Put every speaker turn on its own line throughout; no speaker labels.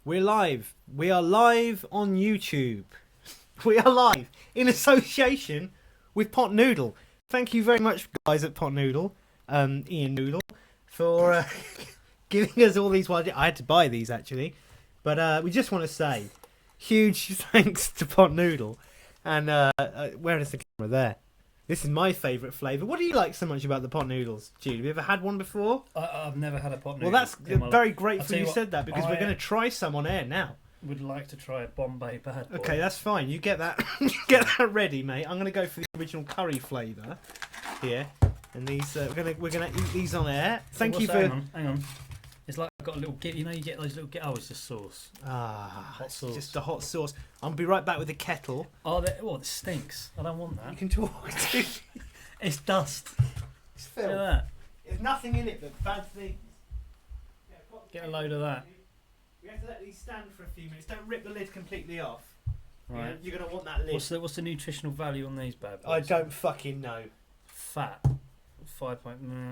We're live. We are live on YouTube. We are live in association with Pot Noodle. Thank you very much, guys at Pot Noodle, Ian Noodle, for giving us all these. Well, I had to buy these actually, but we just want to say huge thanks to Pot Noodle. And where is the camera? There. This is my favourite flavour. What do you like so much about the pot noodles, Jude? Have you ever had one before?
I've never had a pot noodle.
Well, that's very grateful you said that, because we're going to try some on air now.
Would like to try a Bombay Bad Boy.
Okay, that's fine. You get that. Get that ready, mate. I'm going to go for the original curry flavour here, and these we're gonna eat these on air. Thank you for.
Hang on. It's like I've got a little. You know, you get those little. Oh, it's just sauce.
Hot sauce. Just the hot sauce. I'll be right back with the kettle.
Oh, it stinks. I don't want that.
You can talk.
It's dust.
It's filth.
Look at that.
There's nothing in it but bad things.
Get a load of that.
We have to let these stand for a few minutes. Don't rip the lid completely off.
Right.
You're going to want that lid.
What's the nutritional value on these bad boys?
I don't fucking know.
Fat. 5.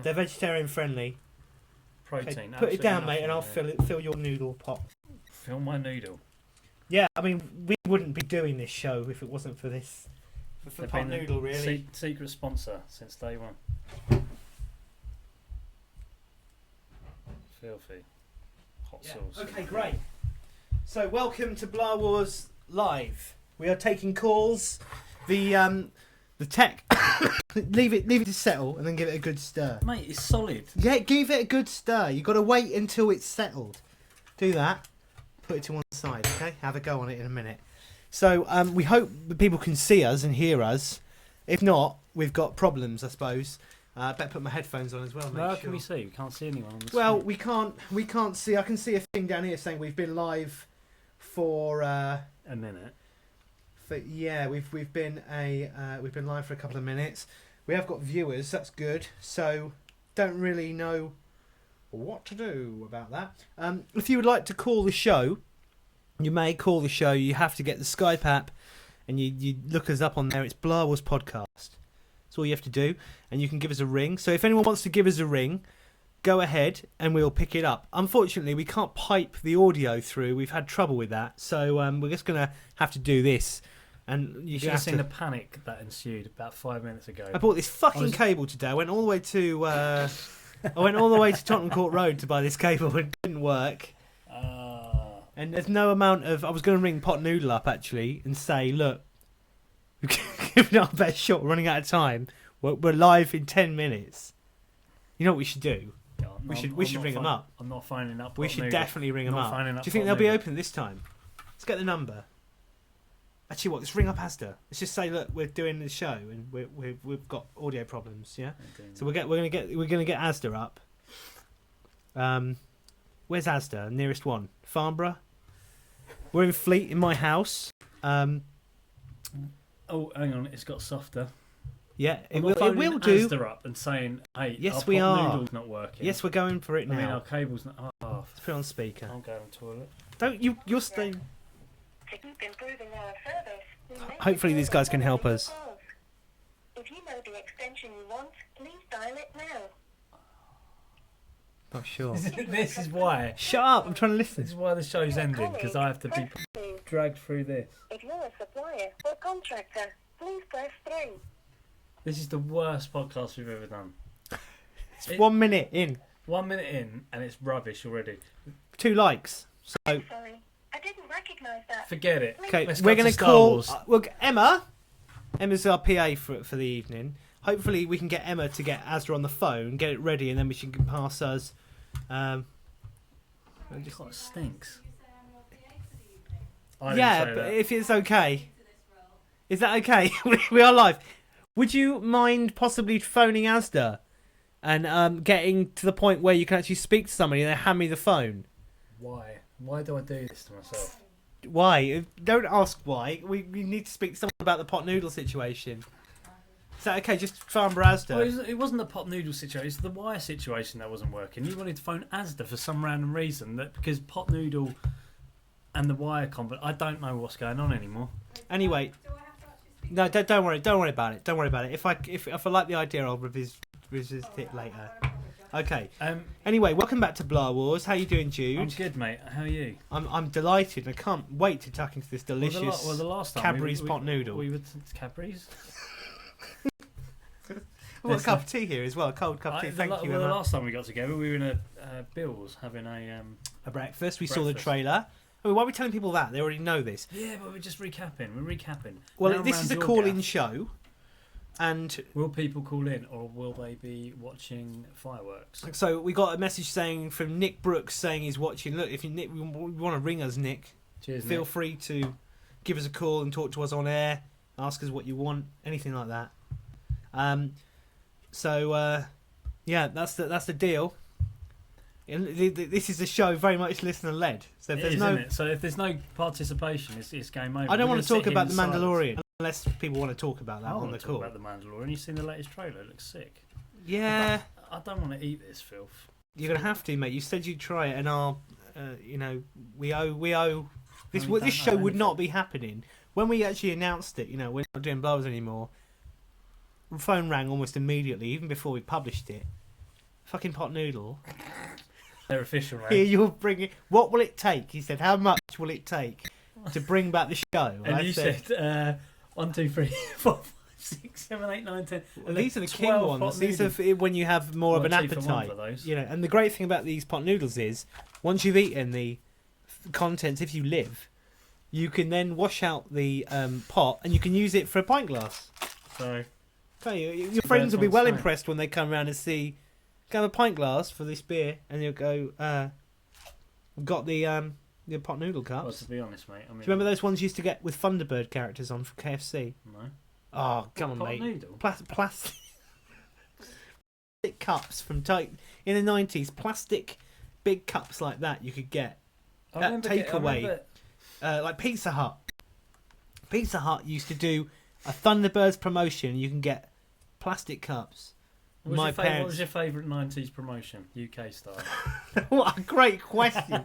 They're vegetarian friendly.
Protein.
Okay, put it down, mate, and I'll fill your noodle pot.
Fill my noodle.
Yeah, I mean, we wouldn't be doing this show if it wasn't for this. For Pot Noodle, really.
Secret sponsor since day one. Filthy. Hot sauce.
Okay, great. So, welcome to Blah Wars Live. We are taking calls. The tech. leave it to settle and then give it a good stir.
Mate, it's solid.
Yeah, give it a good stir. You've got to wait until it's settled. Do that. Put it to one side, okay? Have a go on it in a minute. So, we hope that people can see us and hear us. If not, we've got problems, I suppose. Better put my headphones on as well.
How can we see? We can't see anyone on the
Well,
screen.
we can't see. I can see a thing down here saying we've been live for
a minute.
We've been live for a couple of minutes. We have got viewers. That's good. So, don't really know what to do about that. If you would like to call the show, you may call the show. You have to get the Skype app, and you look us up on there. It's Blah Wars Podcast. That's all you have to do, and you can give us a ring. So if anyone wants to give us a ring, go ahead, and we'll pick it up. Unfortunately, we can't pipe the audio through. We've had trouble with that, so we're just gonna have to do this. And
you should have seen the panic that ensued about 5 minutes ago.
I bought this fucking cable today. I went all the way to Tottenham Court Road to buy this cable. It didn't work. And there's no amount of... I was going to ring Pot Noodle up, actually, and say, look, we've given it our best shot. We're running out of time. We're live in 10 minutes. You know what we should do?
Yeah,
we should ring them up.
I'm not phoning up.
We should definitely ring them up. Do you think they'll be open this time? Let's get the number. Actually, let's ring up Asda. Let's just say, look, we're doing the show and we've got audio problems. Yeah. Okay, so we're gonna get Asda up. Where's Asda? Nearest one. Farnborough. We're in Fleet in my house.
Oh, hang on, it's got softer.
Yeah, it will do.
Asda up and saying, "Hey,
yes,
our pot noodle's not working."
Yes, we're going for it now.
I mean, our cable's not. Oh,
let's put it on speaker.
I'm going to the toilet.
Don't you? You're staying. Hopefully, these guys can help us.
If you know the extension you want, please dial it now.
Not sure.
This is why.
Shut up! I'm trying to listen.
This is why the show's ending, because I have to be dragged through this.
If you're a supplier or contractor, please press 3.
This is the worst podcast we've ever done.
It's 1 minute in.
1 minute in, and it's rubbish already.
2 likes. So.
Sorry, I didn't recognise that.
Forget it.
Okay,
let's
we're
going
to call. Emma. Emma's our PA for the evening. Hopefully, we can get Emma to get Asda on the phone, get it ready, and then she can pass us.
It just stinks.
Yeah, but if it's okay, is that okay? We are live. Would you mind possibly phoning Asda and getting to the point where you can actually speak to somebody and they hand me the phone?
Why? Why do I do this to myself?
Why? Don't ask why. We need to speak to someone about the pot noodle situation. Is that okay? Just phone Asda.
Well, it wasn't the pot noodle situation. It's the wire situation that wasn't working. You wanted to phone Asda for some random reason, because pot noodle and the wire combo. I don't know what's going on anymore.
Anyway, no, don't worry. Don't worry about it. Don't worry about it. If I like the idea, I'll revisit it later. Okay. Anyway, welcome back to Blah Wars. How you doing, Jude?
I'm good, mate. How are you?
I'm delighted. I can't wait to tuck into this delicious
the last time
Cadbury's pot noodle.
We were Cadbury's.
I've got a cup of tea here as well. A cold cup of tea. Thank you.
The last time we got together, we were in a Bill's having a
breakfast. We saw the trailer. I mean, why are we telling people that? They already know this.
Yeah, but we're just recapping. We're recapping.
Well,
now
this is a call-in show. And
will people call in, or will they be watching fireworks?
So we got a message saying from Nick Brooks saying he's watching. Look, if you Nick, we want to ring us, Nick.
Cheers,
feel
Nick.
free to give us a call and talk to us on air. Ask us what you want, anything like that. Yeah, that's the deal. This is a show very much listener led. So if
there's no participation, it's game over.
I don't want to talk about the Mandalorian unless people want to talk about that on the call.
About the Mandalorian, you've seen the latest trailer. It looks sick.
Yeah,
I don't want to eat this filth.
You're gonna have to, mate. You said you'd try it, and we owe. This show would not be happening when we actually announced it. We're not doing blows anymore. The phone rang almost immediately, even before we published it. Fucking pot noodle.
They're official, right?
Here you're bringing. What will it take? He said. How much will it take to bring back the show?
And you said 1, 2, 3, 4, 5, 6, 7, 8, 9, 10.
Well, these are the king ones. These are when you have more of an appetite. And the great thing about these pot noodles is once you've eaten the contents, if you live, you can then wash out the pot and you can use it for a pint glass.
So,
your friends will be well impressed when they come around and see. Have a pint glass for this beer, and you'll go. We've got the pot noodle cups.
Well, to be honest, mate.
Do you remember those ones you used to get with Thunderbird characters on from KFC?
No.
Oh, come on,
pot
mate.
Noodle?
Plastic cups from in the 90s. Plastic big cups like that you could get at takeaway, like Pizza Hut. Pizza Hut used to do a Thunderbirds promotion. You can get plastic cups.
What was your favourite 90s promotion, UK style?
What a great question.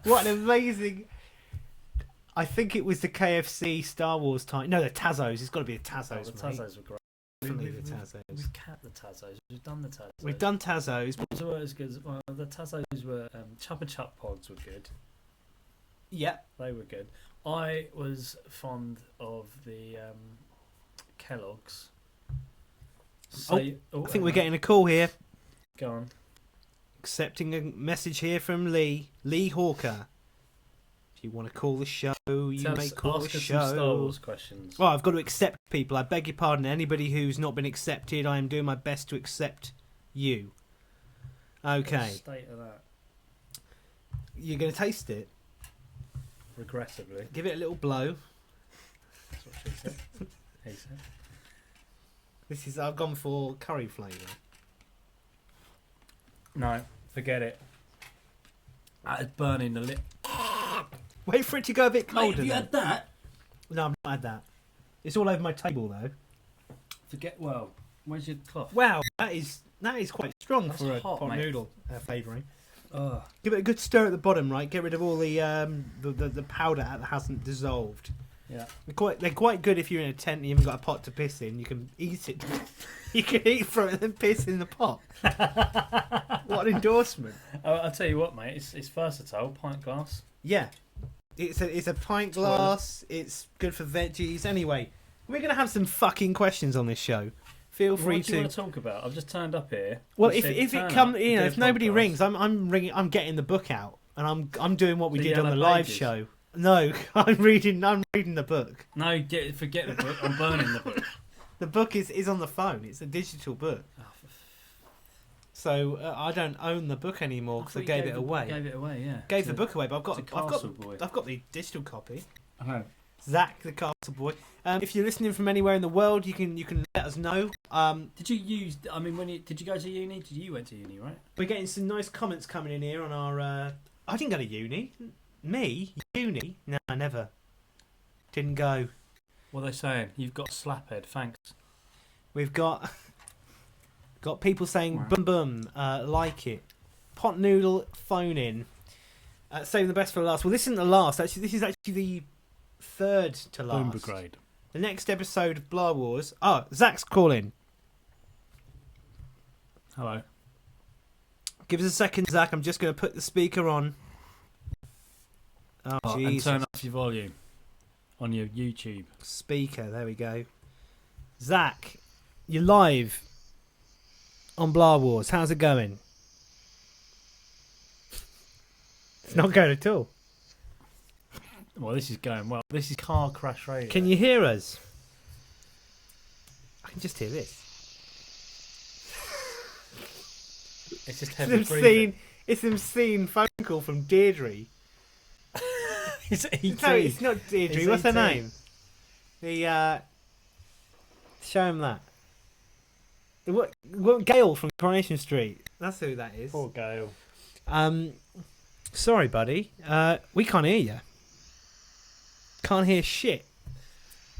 What an amazing... I think it was the KFC Star Wars time. No, the Tazos. It's got to be the Tazos,
the Tazos were great.
Definitely the Tazos.
We've capped the Tazos. We've done the Tazos.
We've done Tazos.
They weren't as good. Well, the Tazos were... Chupa Chup Pods were good.
Yeah.
They were good. I was fond of the Kellogg's.
I think we're getting a call here.
Go on.
Accepting a message here from Lee Hawker. If you want to call the show, you may call the show.
Some Star Wars questions.
Well, I've got to accept people. I beg your pardon. Anybody who's not been accepted, I am doing my best to accept you. Okay.
What's the state of that?
You're going to taste it.
Regrettably.
Give it a little blow.
That's what she said. He said.
I've gone for curry flavour.
No, forget it. That is burning the lip.
Wait for it to go a bit colder.
Mate, have you had that?
No, I've not had that. It's all over my table though.
Where's your cloth?
Wow, that is quite strong for a pot noodle flavouring. Give it a good stir at the bottom, right? Get rid of all the powder that hasn't dissolved.
Yeah,
they're quite good if you're in a tent and you haven't got a pot to piss in. You can eat it. You can eat from it and then piss in the pot. What an endorsement!
I'll tell you what, mate. It's versatile. Pint glass.
Yeah, it's a pint glass. It's good for veggies. Anyway, we're gonna have some fucking questions on this show. Feel free
what do you want to talk about? I've just turned up here.
Well, if nobody rings, I'm ringing. I'm getting the book out and I'm doing what we did on the live show. No, I'm reading the book.
No, forget the book. I'm burning the book.
The book is on the phone. It's a digital book. So I don't own the book anymore because I gave it away.
Gave it away, yeah.
Gave the book away, but I've got the digital copy. Zach, the Castle Boy. If you're listening from anywhere in the world, you can let us know.
Did you use? I mean, did you go to uni? You went to uni, right?
We're getting some nice comments coming in here on our. I didn't go to uni. Me? Uni? No, I never. Didn't go.
What are they saying? You've got slaphead, thanks.
We've got people saying boom boom, like it. Pot noodle phone in. Saving the best for last. Well, this isn't the last. Actually, this is actually the third to last.
Boom Brigade.
The next episode of Blah Wars. Oh, Zach's calling.
Hello.
Give us a second, Zach. I'm just going to put the speaker on. Oh,
and
Jesus.
turn off your volume on your YouTube.
Speaker, there we go. Zach, you're live on Blah Wars. How's it going? It's not going at all.
Well, this is going well. This is Car Crash Radio.
Can you hear us? I can just hear this.
It's just heavy breathing.
It's an obscene phone call from Deirdre.
It's E.T.
No, it's not Deirdre.
It's
What's her
E.T.
name? Show him that. What Gail from Coronation Street. That's who that is.
Poor Gail.
Sorry, buddy. We can't hear you. Can't hear shit.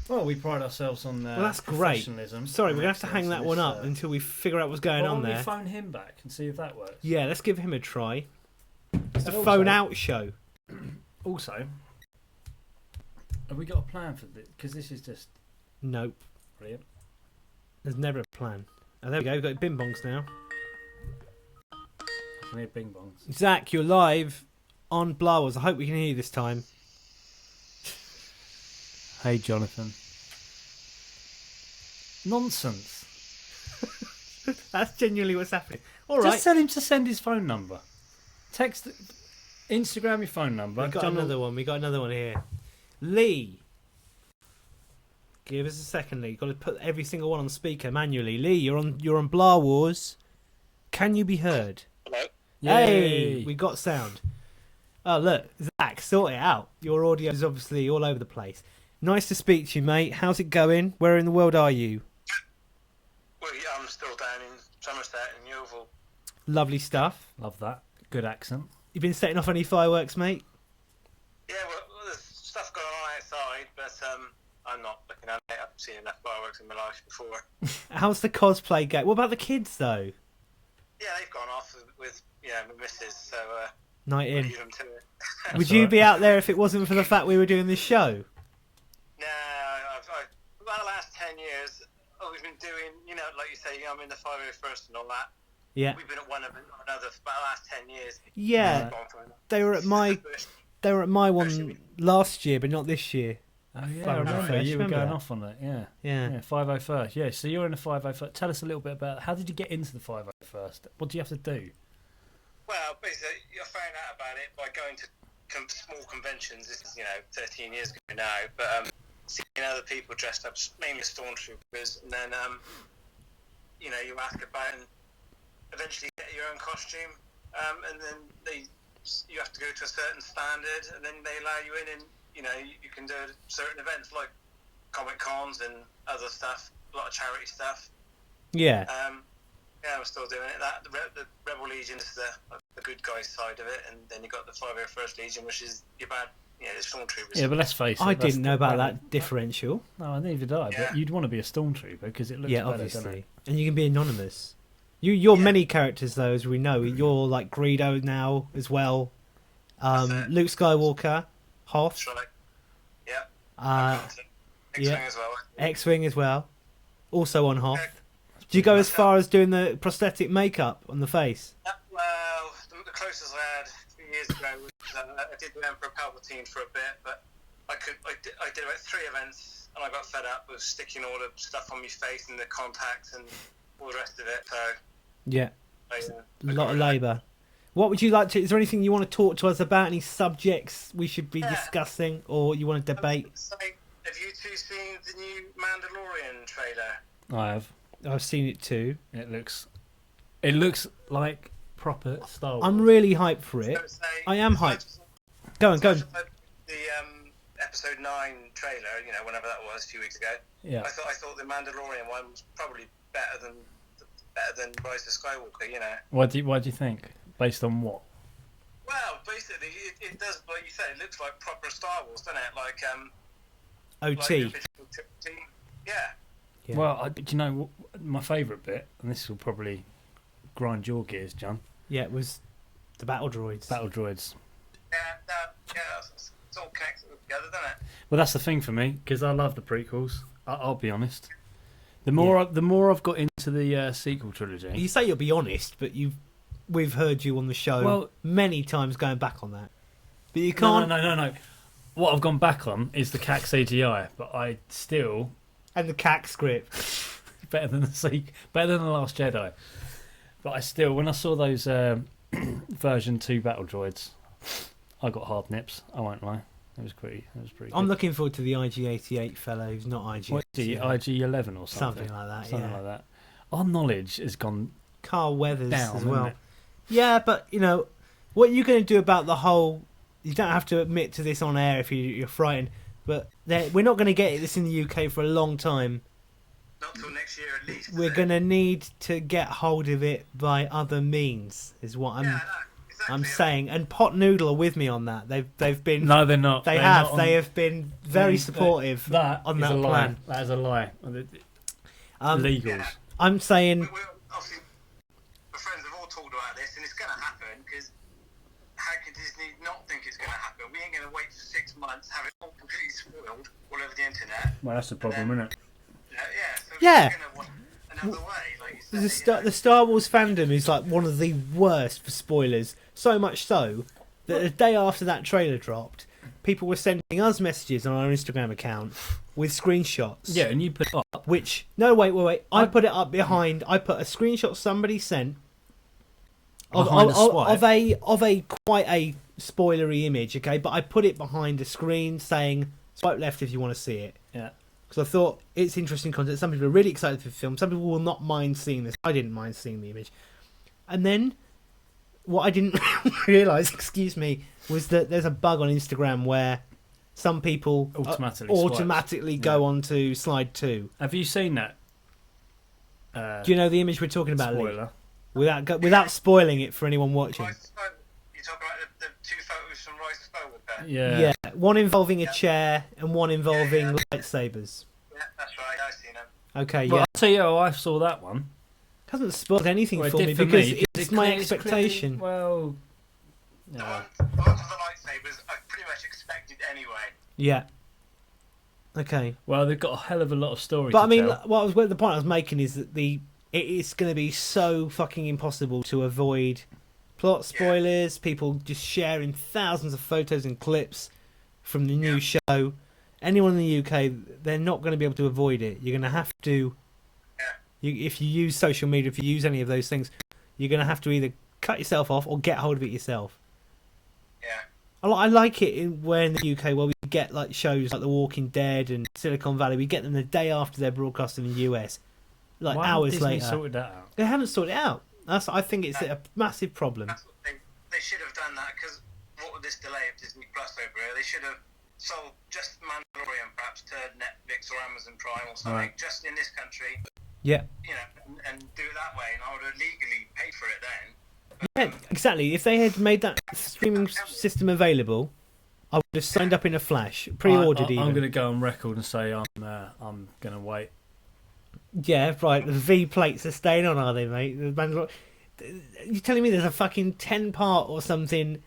Well, we pride ourselves on
Well, that's great.
professionalism.
Sorry, we're going to have to hang that one up until we figure out what's going on
Why
there.
don't we phone him back and see if that works?
Yeah, let's give him a try. It's a
And
phone
also-
out show.
Also, have we got a plan for this? Because this is just
Nope.
brilliant.
There's never a plan. Oh, there we go. We've got bing bongs now.
I can hear bing bongs.
Zach, you're live on Blah Wars. I hope we can hear you this time.
Hey, Jonathan. Nonsense.
That's genuinely what's happening. All right.
Just tell him to send his phone number. Text, Instagram your phone number.
We got
John will-
another one. We got another one here. Lee. Give us a second, Lee. Got to put every single one on speaker manually. Lee, you're on Blah Wars. Can you be heard?
Hello?
Hey,
Yay.
we got sound. Oh look, Zach, sort it out. Your audio is obviously all over the place. Nice to speak to you, mate. How's it going? Where in the world are you?
Well, yeah, I'm still down in Somerset in Yeovil.
Lovely stuff.
Love that. Good accent.
You been setting off any fireworks, mate?
Yeah, well, there's stuff going on outside, but I'm not looking at it. I've seen enough fireworks in my life before.
How's the cosplay go? What about the kids though?
Yeah, they've gone off with my missus, so
Night in.
leave them to it.
Would
That's
you
all right.
be out there if it wasn't for the fact we were doing this show?
No, about the last 10 years, we've been doing, like you say, I'm in the 501st and all that.
Yeah.
We've been at one of another for about the last 10 years.
Yeah.
Gone for another.
They were at my one last year, but not this year.
Oh, yeah, I
Fire
remember.
First,
You were
remember
going
that?
off on it, yeah.
Yeah.
Yeah, 501st. Yeah, so you're in the 501st. Tell us a little bit about how did you get into the 501st? What do you have to do?
Well, basically, I found out about it by going to small conventions. This is, 13 years ago now. But seeing other people dressed up, mainly stormtroopers, and then, you ask about and eventually get your own costume, and then you have to go to a certain standard, and then they allow you in, and you can do certain events like Comic Cons and other stuff, a lot of charity stuff.
Yeah.
Yeah, I'm still doing it. The Rebel Legion is the good guys side of it, and then you got the 501st Legion, which is your bad, the stormtroopers.
Yeah, but let's face it.
I
that's
didn't know
the
about
brand.
that differential.
No, neither did I.
Yeah.
But you'd want to be a stormtrooper because it looks
Yeah,
better, doesn't
obviously.
it?
And you can be anonymous. You're
Yeah.
many characters though, as we know. You're like Greedo now as well.
That's it.
Luke Skywalker, Hoth,
That's right. Yeah.
yeah.
X-Wing as well.
X-Wing as well. Also on Hoth.
Yeah.
Do you go as far as doing the prosthetic makeup on the face?
Well, the closest I had a few years ago was I did the Emperor Palpatine for a bit, but I did about 3 events, and I got fed up with sticking all the stuff on my face and the contacts and all the rest of it. So
Yeah.
I
A lot
got
of
rid it.
labour. What would you like to... Is there anything you want to talk to us about? Any subjects we should be
Yeah.
discussing or you want to debate?
So, have you two seen the new Mandalorian trailer?
I have.
I've seen it too.
It looks like proper Star Wars.
I'm really hyped for it.
So say-
I am
so
hyped. Go on, go on.
The episode 9 trailer, whenever that was, a few weeks ago.
Yeah.
I thought the Mandalorian one was probably better than Rise of Skywalker.
Why do you think? Based on what?
Well, basically, it does, like you said, it looks like proper Star Wars, doesn't it? Like
OT.
Like the original trilogy. Yeah.
Yeah.
Well, do you know my favourite bit? And this will probably grind your gears, John.
Yeah, it was the battle droids.
Battle droids.
It's all connected together, doesn't it?
Well, that's the thing for me because I love the prequels. I'll be honest. The more I've got into the sequel trilogy.
You say you'll be honest, but you've we've heard you on the show
Well-
many times going back on that. But you can't.
No. What I've gone back on is the CAC CGI, but I still
And the CAC script.
better than the Last Jedi. But I still, when I saw those version 2 battle droids, I got hard nips. I won't lie. It was pretty good.
I'm looking forward to the IG-88 fellow who's not
What,
IG-88.
IG-11 or something.
Something like that,
Something
yeah.
like that. Our knowledge has gone
Carl Weathers
down,
as well.
hasn't
Yeah, but, you know, what are you going to do about the whole... You don't have to admit to this on air if you're frightened, but we're not going to get this in the UK for a long time.
Not till next year at least.
We're going to need to get hold of it by other means, is what I'm
exactly.
saying. And Pot Noodle are with me on that. They've been...
No, they're not.
They
They're
have.
not on-
They have been very supportive
That
on
is
that
a lie.
plan.
That is a lie. Legals.
Yeah.
I'm saying...
We're obviously, my friends have all talked about this, and it's going to happen, because how can Disney not think it's going to happen? We ain't going to wait for 6 months, have it all completely spoiled all over the internet.
Well, that's the problem, isn't it?
So
Yeah.
we're going to want another way, like you
The,
said.
the Star Wars fandom is like one of the worst for spoilers. So much so that the day after that trailer dropped, people were sending us messages on our Instagram account with screenshots.
Yeah, and you put it up.
Which wait. I put it up behind. I put a screenshot somebody sent
Behind a swipe.
of a quite a spoilery image. Okay, but I put it behind a screen saying swipe left if you want to see it.
Yeah.
Because I thought it's interesting content. Some people are really excited for the film. Some people will not mind seeing this. I didn't mind seeing the image. And then, what I didn't realise, was that there's a bug on Instagram where some people
Automatically
go on to slide 2.
Have you seen that?
Do you know the image we're talking about, Lee?
Spoiler.
Without spoiling it for anyone watching.
You talk about the 2 photos from Rise of Skywalker.
Yeah.
Yeah, one involving a chair and one involving lightsabers.
Yeah, that's right. I've seen them.
Okay,
Well,
yeah.
I'll tell you how I saw that one.
Hasn't spoiled anything
Well, it
for
did
me
for
because
me,
it's my
clearly-
expectation.
Well,
The
yeah.
ones with the lightsabers, I pretty much expected anyway.
Yeah. Okay.
Well, they've got a hell of a lot of story
But
to
I mean,
tell.
the point I was making is that it's going to be so fucking impossible to avoid plot spoilers, people just sharing thousands of photos and clips from the new show. Anyone in the UK, they're not going to be able to avoid it. You're going to have to, if you use social media, if you use any of those things, you're going to have to either cut yourself off or get hold of it yourself.
Yeah.
I like it where in the UK where we get like shows like The Walking Dead and Silicon Valley, we get them the day after they're broadcast in the US, like
Why haven't
hours
Disney
later.
sorted that out?
They haven't sorted it out. I think it's a massive problem.
That's what they should have done that, because what with this delay of Disney Plus over here, they should have sold just Mandalorian perhaps to Netflix or Amazon Prime or something,
Right.
just in this country,
Yeah.
you know, and do it that way, and I would have legally paid for it then.
Yeah, exactly. If they had made that streaming system available, I would have signed up in a flash, pre-ordered even.
I'm going to go on record and say I'm going to wait.
Yeah, right. The V plates are staying on, are they, mate? You're telling me there's a fucking 10-part or something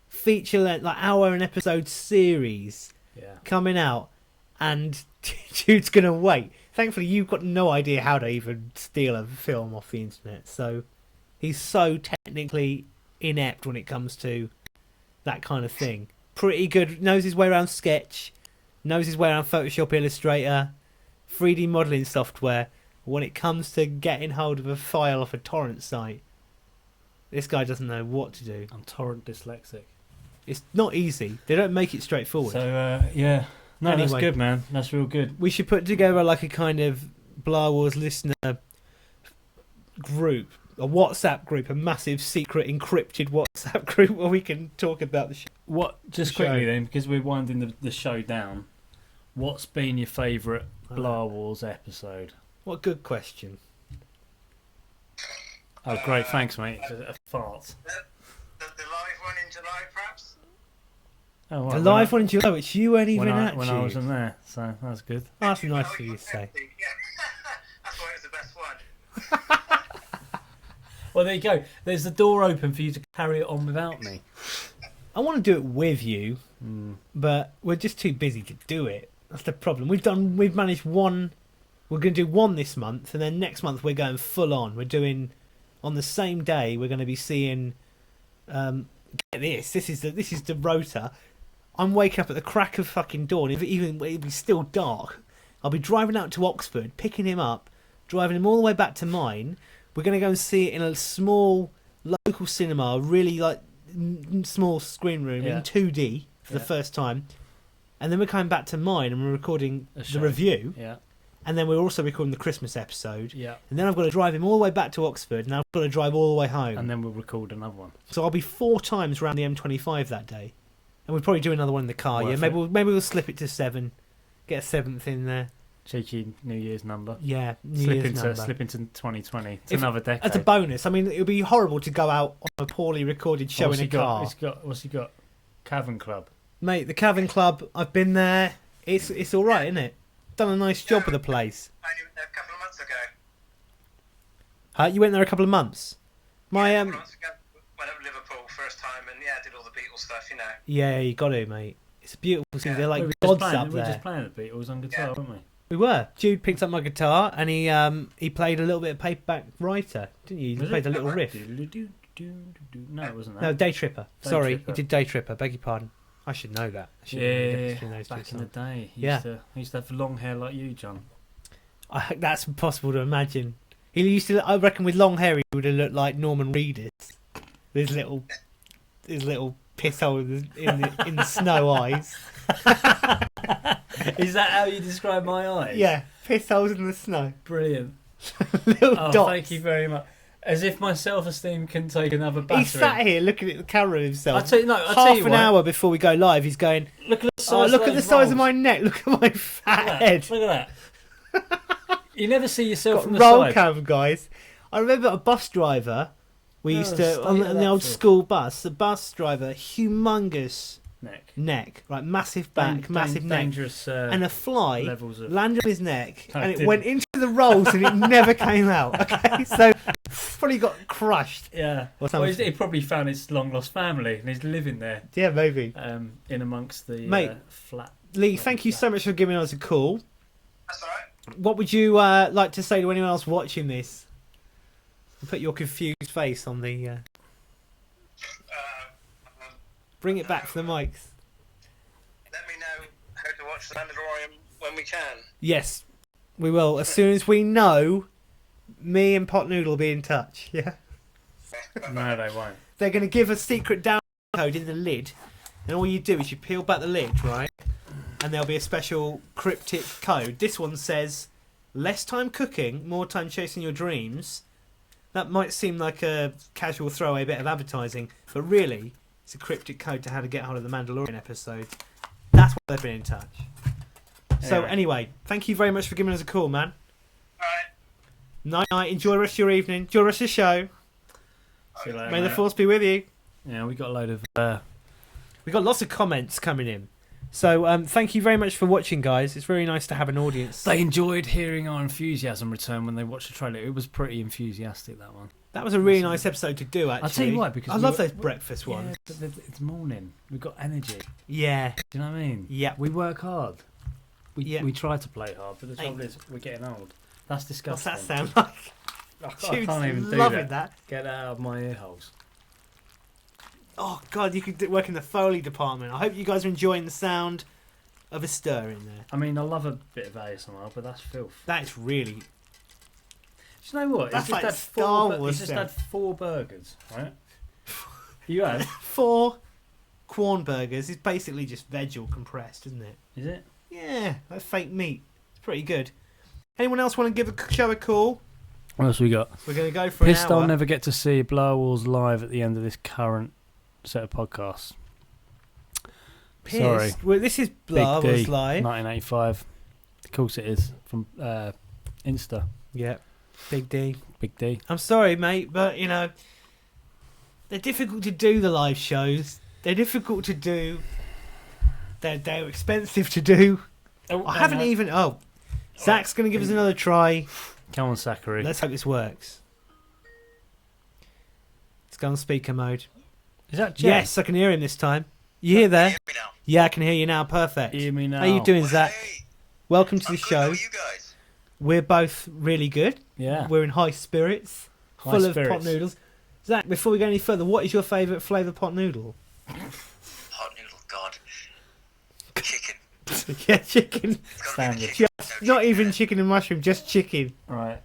feature length, like hour and episode series
Yeah.
coming out, and dude's gonna wait. Thankfully, you've got no idea how to even steal a film off the internet, so he's so technically inept when it comes to that kind of thing. Pretty good, knows his way around Sketch, knows his way around Photoshop, Illustrator, 3D modelling software. When it comes to getting hold of a file off a torrent site, this guy doesn't know what to do.
I'm torrent dyslexic.
It's not easy. They don't make it straightforward.
So, yeah. No, that's
Anyway.
good, man. That's real good.
We should put together like a kind of Blah Wars listener group, a WhatsApp group, a massive secret encrypted WhatsApp group where we can talk about the show.
Just
The
quickly
show.
then, because we're winding the show down, what's been your favourite Blah Wars episode?
What a good question.
Oh, great. Thanks, mate. A fart.
The live one in July, perhaps?
Oh,
The live one in July, which you weren't even at,
when I
Jude.
wasn't there, so that's good.
Oh, that's nice for you to say.
Yeah. That's why it was the best one.
Well, there you go. There's the door open for you to carry it on without me.
I want to do it with you, but we're just too busy to do it. That's the problem. We've managed one. We're going to do one this month, and then next month we're going full on. We're doing on the same day, we're going to be seeing. Get this. This is the rota. I'm waking up at the crack of fucking dawn. It'll be still dark. I'll be driving out to Oxford, picking him up, driving him all the way back to mine. We're going to go and see it in a small local cinema, really like small screen room in 2D for the first time. And then we're coming back to mine and we're recording the review.
Yeah.
And then we're also recording the Christmas episode.
Yeah.
And then I've got to drive him all the way back to Oxford, and I've got to drive all the way home.
And then we'll record another one.
So I'll be 4 times around the M25 that day. And we'll probably do another one in the car.
Worth
Maybe we'll slip it to 7. Get a 7th in there.
Cheeky New Year's number.
Yeah, Year's number.
Slip into 2020. It's another decade.
As a bonus, I mean, it would be horrible to go out on a poorly recorded show in a car.
What's he got? Cavern Club.
Mate, the Cavern Club, I've been there. It's all right, isn't it? Done a nice job with the place.
I went there a couple of months ago.
You went there a couple of months?
A couple of months ago. Went up to Liverpool first time and did all the Beatles stuff, you know.
Yeah, you got to, mate. It's a beautiful thing. They're like
we
gods up there.
We were just playing the Beatles on guitar, weren't we?
We were. Jude picked up my guitar and he played a little bit of Paperback Writer, didn't you? He played a little riff.
No, it wasn't that.
No, Day Tripper. Sorry,
Tripper.
he did Day Tripper. Beg your pardon. I should know that.
Back in the day. He used to have long hair like you, John.
That's impossible to imagine. He used to. I reckon with long hair he would have looked like Norman Reedus. His little piss hole in the snow eyes.
Is that how you describe my eyes?
Yeah, piss holes in the snow.
Brilliant.
Little dots.
Thank you very much. As if my self-esteem can take another battery.
He sat here looking at the camera himself.
I'll tell you
Half an hour before we go live, he's going,
Look at the size,
look at the size of my neck. Look at my fat head.
Look at that. You never see yourself from the
roll
side.
cam, guys. I remember a bus driver. We used to on the old school bus. The bus driver, humongous neck, right, massive back, massive neck,
dangerous,
and a fly
landed
on his neck, and it went into the rolls, and it never came out. Okay, so probably got crushed.
Yeah, well, he probably found his long lost family, and he's living there.
Yeah, maybe.
In amongst the flat.
Lee, thank you so much for giving us a call.
That's all right.
What would you like to say to anyone else watching this? Put your confused face on the. Bring it back for the mics.
Let me know how to watch the Mandalorian when we can.
Yes, we will. As soon as we know, me and Pot Noodle will be in touch. Yeah.
No, they won't.
They're going to give a secret download code in the lid, and all you do is you peel back the lid, right? And there'll be a special cryptic code. This one says, "Less time cooking, more time chasing your dreams." That might seem like a casual throwaway bit of advertising, but really, it's a cryptic code to how to get hold of the Mandalorian episode. That's why they've been in touch. So anyway, thank you very much for giving us a call, man.
Alright.
Night. Enjoy the rest of your evening. Enjoy the rest of the show.
See you later,
May the
mate.
force be with you.
Yeah, we got a load of.
We got lots of comments coming in. So thank you very much for watching, guys. It's very nice to have an audience.
They enjoyed hearing our enthusiasm return when they watched the trailer. It was pretty enthusiastic, that one.
That was a really nice episode to do, actually.
I'll tell you why, because
I love those breakfast ones.
But it's morning. We've got energy.
Yeah.
Do you know what I mean?
Yeah.
We work hard. We try to play hard, but the trouble is we're getting old. That's disgusting.
What's that sound like?
I can't even do
loving that.
Get that out of my ear holes.
Oh, God, you could work in the Foley department. I hope you guys are enjoying the sound of a stir in there.
I mean, I love a bit of ASMR, but that's filth.
That's really...
Do you know what?
That's
He's just
like
had
Star Wars.
He's just had 4 burgers, right? You had?
4 Quorn burgers is basically just veg all compressed, isn't it?
Is it?
Yeah, that's fake meat. It's pretty good. Anyone else want to give the show a call?
What else we got?
We're going to go for
Pissed
an hour.
I'll never get to see Blower Wars live at the end of this current set of podcasts.
Pissed.
Sorry.
Well, this is Blower
Big D,
Wars live.
1985. Of course it is. From Insta.
Yeah, Big D.
Big D.
I'm sorry, mate, but, you know, they're difficult to do, the live shows. They're difficult to do. They're expensive to do. I haven't even... Oh, Zach's going to give us another try.
Come on, Zachary.
Let's hope this works. Let's go on speaker mode.
Is that Jen?
Yes, I can hear him this time. You hear there?
Hear me now.
Yeah, I can hear you now. Perfect.
Hear me now.
How you doing, Zach?
Hey,
Welcome to
I'm
the
good.
show.
How are you guys?
We're both really good.
Yeah.
We're in high spirits.
High
full of
spirits.
pot noodles. Zach, before we go any further, what is your favourite flavour pot noodle?
Hot noodle, God. Chicken.
Yeah, chicken.
It's gotta
Standard.
be the chicken.
Just,
No
not
chicken
even
in it.
chicken and mushroom, just chicken.
Right.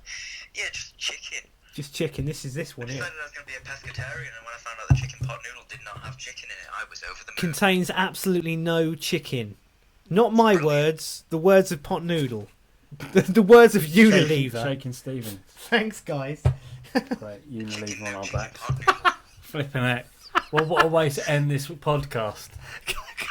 Yeah, just chicken.
Just chicken. This one
I
here.
decided I was going to be a pescatarian, and when I found out the chicken pot noodle did not have chicken in it, I was over the moon.
Contains absolutely no chicken. Not my words, the words of pot noodle. The words of Unilever.
Shaking Stephen.
Thanks, guys.
Great. Unilever on our back.
Pot noodle.
Flipping heck. Well, what a way to end this podcast.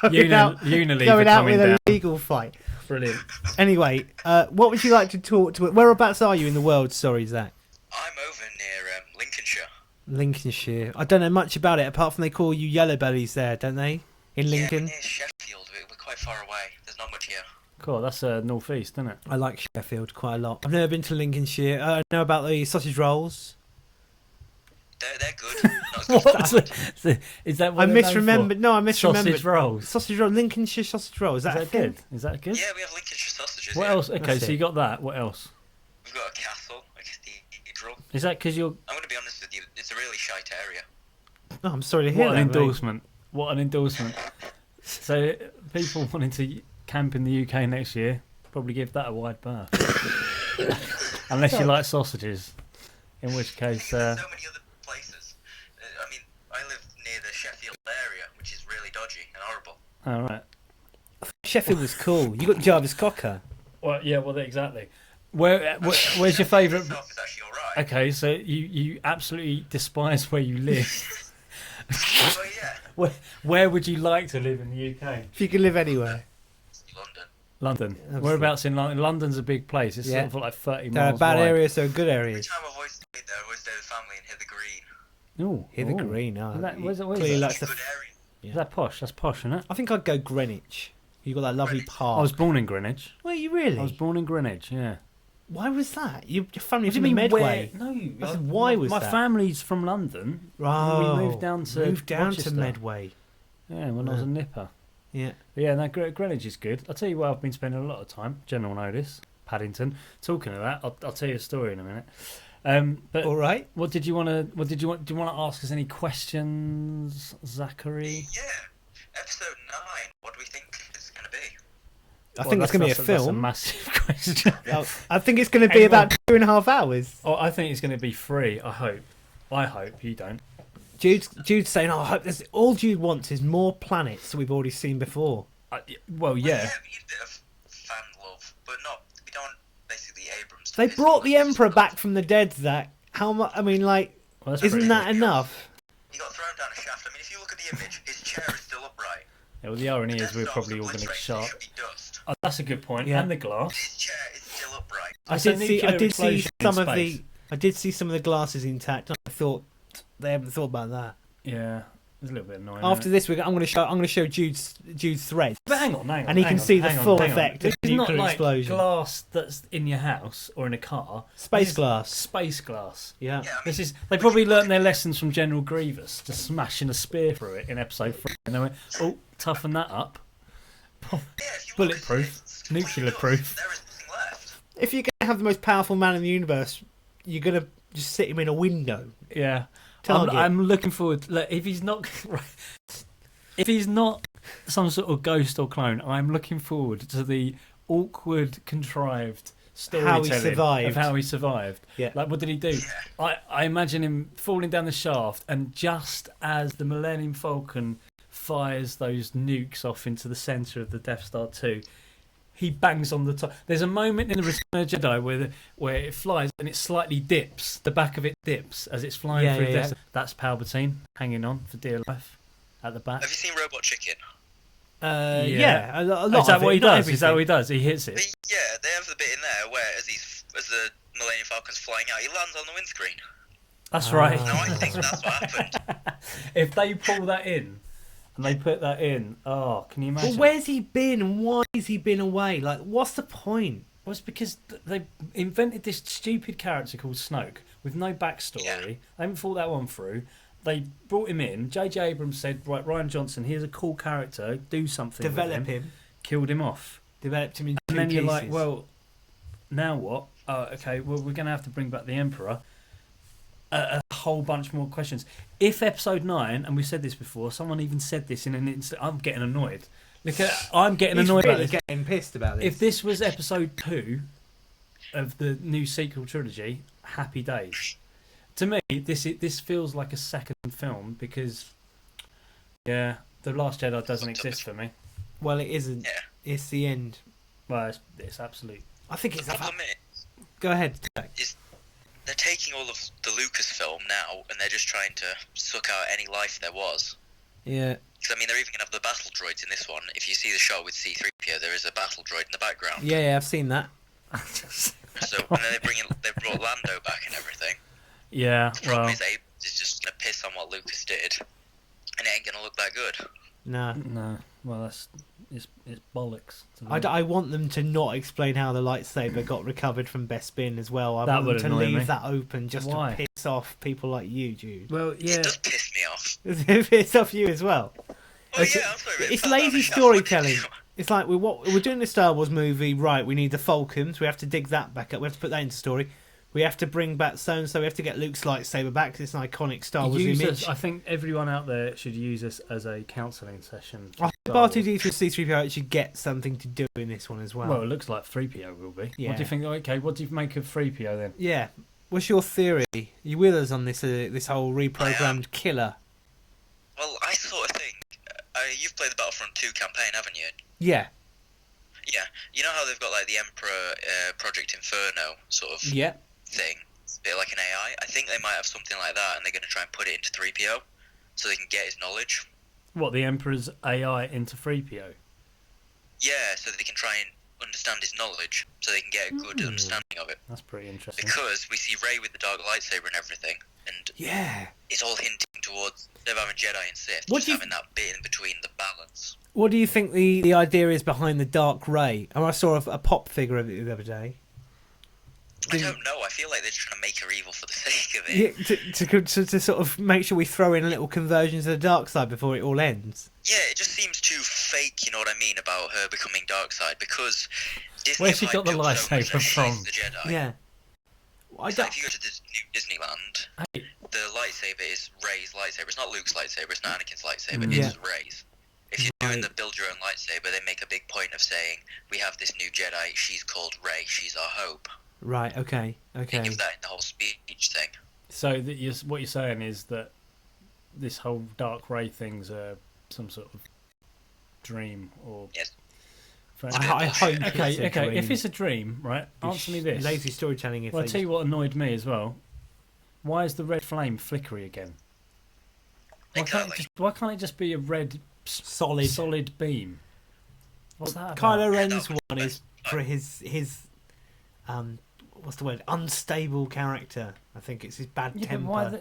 Going out
Unilever
with
coming
a
down.
legal fight.
Brilliant.
Anyway, what would you like to talk to? Whereabouts are you in the world? Sorry, Zach.
I'm over near Lincolnshire.
Lincolnshire. I don't know much about it apart from they call you yellow bellies there, don't they? In
Yeah, we're
Lincoln.
near Sheffield. We're quite far away. There's not much here.
Cool. That's north east, isn't it?
I like Sheffield quite a lot. I've never been to Lincolnshire. I know about the sausage rolls.
They're good. Not as good as
What? Is that
I
what they're known
misremembered.
for?
No, I misremembered.
Sausage rolls.
Sausage roll. Lincolnshire sausage roll. Is that,
Is that good? Is that good?
Yeah, we have Lincolnshire sausages.
What
yeah.
else? Okay,
That's
so
it.
you got that. What else?
We've got a castle, a cathedral.
Is that because you're...
I'm going to be honest with you, it's a really shite area.
Oh, I'm sorry to hear
What
that.
an
mate.
endorsement. What an endorsement. So, people wanting to camp in the UK next year, probably give that a wide berth. Unless you like sausages. In which case...
There's so many other places. I mean, I live near the Sheffield area, which is really dodgy and horrible.
all right.
Sheffield was cool. You got Jarvis Cocker.
Well, yeah, well, exactly. Where's your
Sheffield
favourite...
itself is actually alright.
Okay, so you absolutely despise where you live.
Well, yeah,
Where would you like to live in the UK?
If you could live anywhere.
it's London.
London.
Absolutely.
Whereabouts in London? London's a big place. It's
Yeah.
sort of like 30
There are
miles
bad
wide.
areas, there are good
Every
areas.
time I've always stayed there, I've always stayed with family in Hither Green.
Ooh,
Here the
ooh.
green.
Is that- where's that-
Clearly
that?
likes
It's
the
a good area.
Is that posh? That's posh, isn't it?
I think I'd go Greenwich. You got that lovely
Greenwich.
park.
I was born in Greenwich.
Were you really?
I was born in Greenwich, yeah.
Why was that? Your family
What do
from
you
the
mean,
Medway.
where? No.
I said, why was
my
that?
family's from London.
Oh,
We moved down to Rochester.
Medway.
Yeah, when I was a nipper.
Yeah.
But yeah, no, Greenwich is good. I'll tell you where I've been spending a lot of time. General notice, Paddington. Talking of that, I'll tell you a story in a minute. But
All right.
what did you want to? What did you want? Do you want to ask us any questions, Zachary?
Yeah, episode 9. What do we think it's going to be?
I think it's going to be a
That's a
film.
massive question.
Oh, I think it's going to be about 2.5 hours.
Oh, I think it's going to be free. I hope. I hope you don't.
Jude's saying, "Oh, I hope this." All Jude wants is more planets that we've already seen before.
Well,
Well,
yeah.
we need a bit of fan love, but not. We don't basically Abrams.
They
this
brought
one,
the
it's
Emperor
got-
back from the dead, Zach. How much? I mean, like,
Well, that's
isn't
pretty
that
good.
enough?
He got thrown down a shaft. I mean, if you look at the image, his chair is still upright.
Yeah, well, the irony is
Death
we're
Star's
probably all going to get
obliterated,
shot.
it should be dust.
Oh, that's a good point.
Yeah.
And the glass.
His chair is still upright.
I
It's a
did see. I
nuclear
did see
explosion in
some of
space.
the. I did see some of the glasses intact. I thought they haven't thought about that.
Yeah, it's a little bit annoying.
After
isn't it?
this, I'm going to show Jude's thread.
But hang on,
And he can see the full effect of
This is not
nuclear
like
explosion.
glass that's in your house or in a car.
Space
This is
glass.
Space glass.
Yeah.
Yeah, I mean,
This is. They probably learned their lessons from General Grievous, just smashing a spear through it in episode 3, and they went, "Oh, toughen that up."
yeah, if you
Bulletproof,
look at it, it's complete
nuclear
dust.
proof.
There is nothing left.
If you're going to have the most powerful man in the universe, you're going to just sit him in a window.
Yeah,
Target.
I'm looking forward. Look, if he's not, if he's not some sort of ghost or clone, I'm looking forward to the awkward, contrived storytelling
survived.
of how he survived.
Yeah.
Like, what did he do? I imagine him falling down the shaft, and just as the Millennium Falcon fires those nukes off into the centre of the Death Star 2, he bangs on the top. There's a moment in the Return of the Jedi where it flies and it slightly dips. The back of it dips as it's flying
Yeah,
through.
yeah,
Death
yeah.
Star. That's Palpatine hanging on for dear life at the back.
Have you seen Robot Chicken?
Yeah, a lot
Is that
of
what
it,
he
not
does? Is that what he
everything.
does? He hits it.
Yeah, they have the bit in there where as the Millennium Falcon's flying out, he lands on the windscreen.
That's right.
No, I think that's what happened.
If they pull that in and they put that in, oh, can you imagine?
But where's he been and why has he been away? Like, what's the point?
Well, it's because they invented this stupid character called Snoke with no backstory.
Yeah.
They haven't thought that one through. They brought him in. J.J. Abrams said, right, Ryan Johnson, here's a cool character, do something
Develop
with
him.
Killed him off.
Developed him in
And
two
then
pieces.
you're like, well, now what? Oh, okay, well, we're going to have to bring back the Emperor. a whole bunch more questions. If episode 9, and we said this before, someone even said this in an instant, I'm getting annoyed. I'm getting
He's
annoyed
really
about this.
getting pissed about this.
If this was episode 2 of the new sequel trilogy, happy days. To me, this feels like a second film because, yeah, The Last Jedi doesn't exist for me.
Well, it isn't.
Yeah.
It's the end.
Well, it's absolute.
I think it's.
The problem
Go ahead.
is they're taking all of the Lucasfilm now and they're just trying to suck out any life there was.
Yeah.
Because, I mean, they're even going to have the battle droids in this one. If you see the shot with C-3PO, there is a battle droid in the background.
Yeah, I've seen that.
So, and then they brought Lando back and everything.
Yeah,
The problem
well,
is Abrams is just going to piss on what Lucas did, and it ain't going to look that good.
no. Well, it's bollocks. To me.
I want them to not explain how the lightsaber got recovered from Bespin as well. I
That
want
would
them to
annoy
leave
me.
that open just
Why?
to piss off people like you, Jude.
Well, yeah.
It does piss me off.
It piss off you as well.
Well,
It's-
yeah, I'm sorry, but
It's
fell down
lazy
the shaft.
storytelling. It's like we're doing the Star Wars movie, right? We need the Falcons. We have to dig that back up. We have to put that into story. We have to bring back so and so. We have to get Luke's lightsaber back because it's an iconic Star Wars
Use
image.
us, I think everyone out there should use this as a counselling session.
I hope R2D2 and C-3PO actually get something to do in this one as well.
Well, it looks like 3PO will be.
Yeah.
What do you think? Okay, what do you make of 3PO then?
Yeah. What's your theory? Are you with us on this whole reprogrammed killer?
Well, I sort of think... you've played the Battlefront 2 campaign, haven't you?
Yeah.
Yeah. You know how they've got, like, the Emperor Project Inferno sort of
Yeah.
thing? It's a bit like an AI. I think they might have something like that, and they're going to try and put it into 3PO so they can get his knowledge.
What, the Emperor's AI into 3PO?
Yeah, so they can try and understand his knowledge, so they can get a good understanding of it.
That's pretty interesting.
Because we see Rey with the dark lightsaber and everything, and
Yeah.
it's all hinting towards them having Jedi and Sith,
What
just
do you-
having that bit in between the balance.
What do you think the idea is behind the Dark Ray? Oh, I saw a pop figure of it the other day.
I don't know. I feel like they're trying to make her evil for the sake of it.
Yeah, to sort of make sure we throw in little conversions of the dark side before it all ends.
Yeah, it just seems too fake, you know what I mean, about her becoming Darkseid, because Disney
Where's she
hyped
got the
up so much
lightsaber
that she's
from?
The Jedi.
Yeah. I
It's like
don't,
if you go to Disneyland,
Hey.
the lightsaber is Rey's lightsaber. It's not Luke's lightsaber, it's not Anakin's lightsaber,
Yeah.
it's Rey's. If you're doing the build your own lightsaber, they make a big point of saying, we have this new Jedi, she's called Rey, she's our hope.
right, okay.
They give that in the whole speech thing.
So what you're saying is that this whole Dark Ray thing's some sort of dream or...
Yes.
I hope
Okay,
it's a
okay.
dream.
If it's a dream, right? Answer me this.
Lazy storytelling.
Well, I'll tell you what annoyed me as well. Why is the red flame flickery again?
Exactly.
Why can't it just be a red
solid
beam? What's that about?
Kylo Ren's
Yeah,
one is for his what's the word? Unstable character. I think it's his bad
Yeah, but
temper.
why's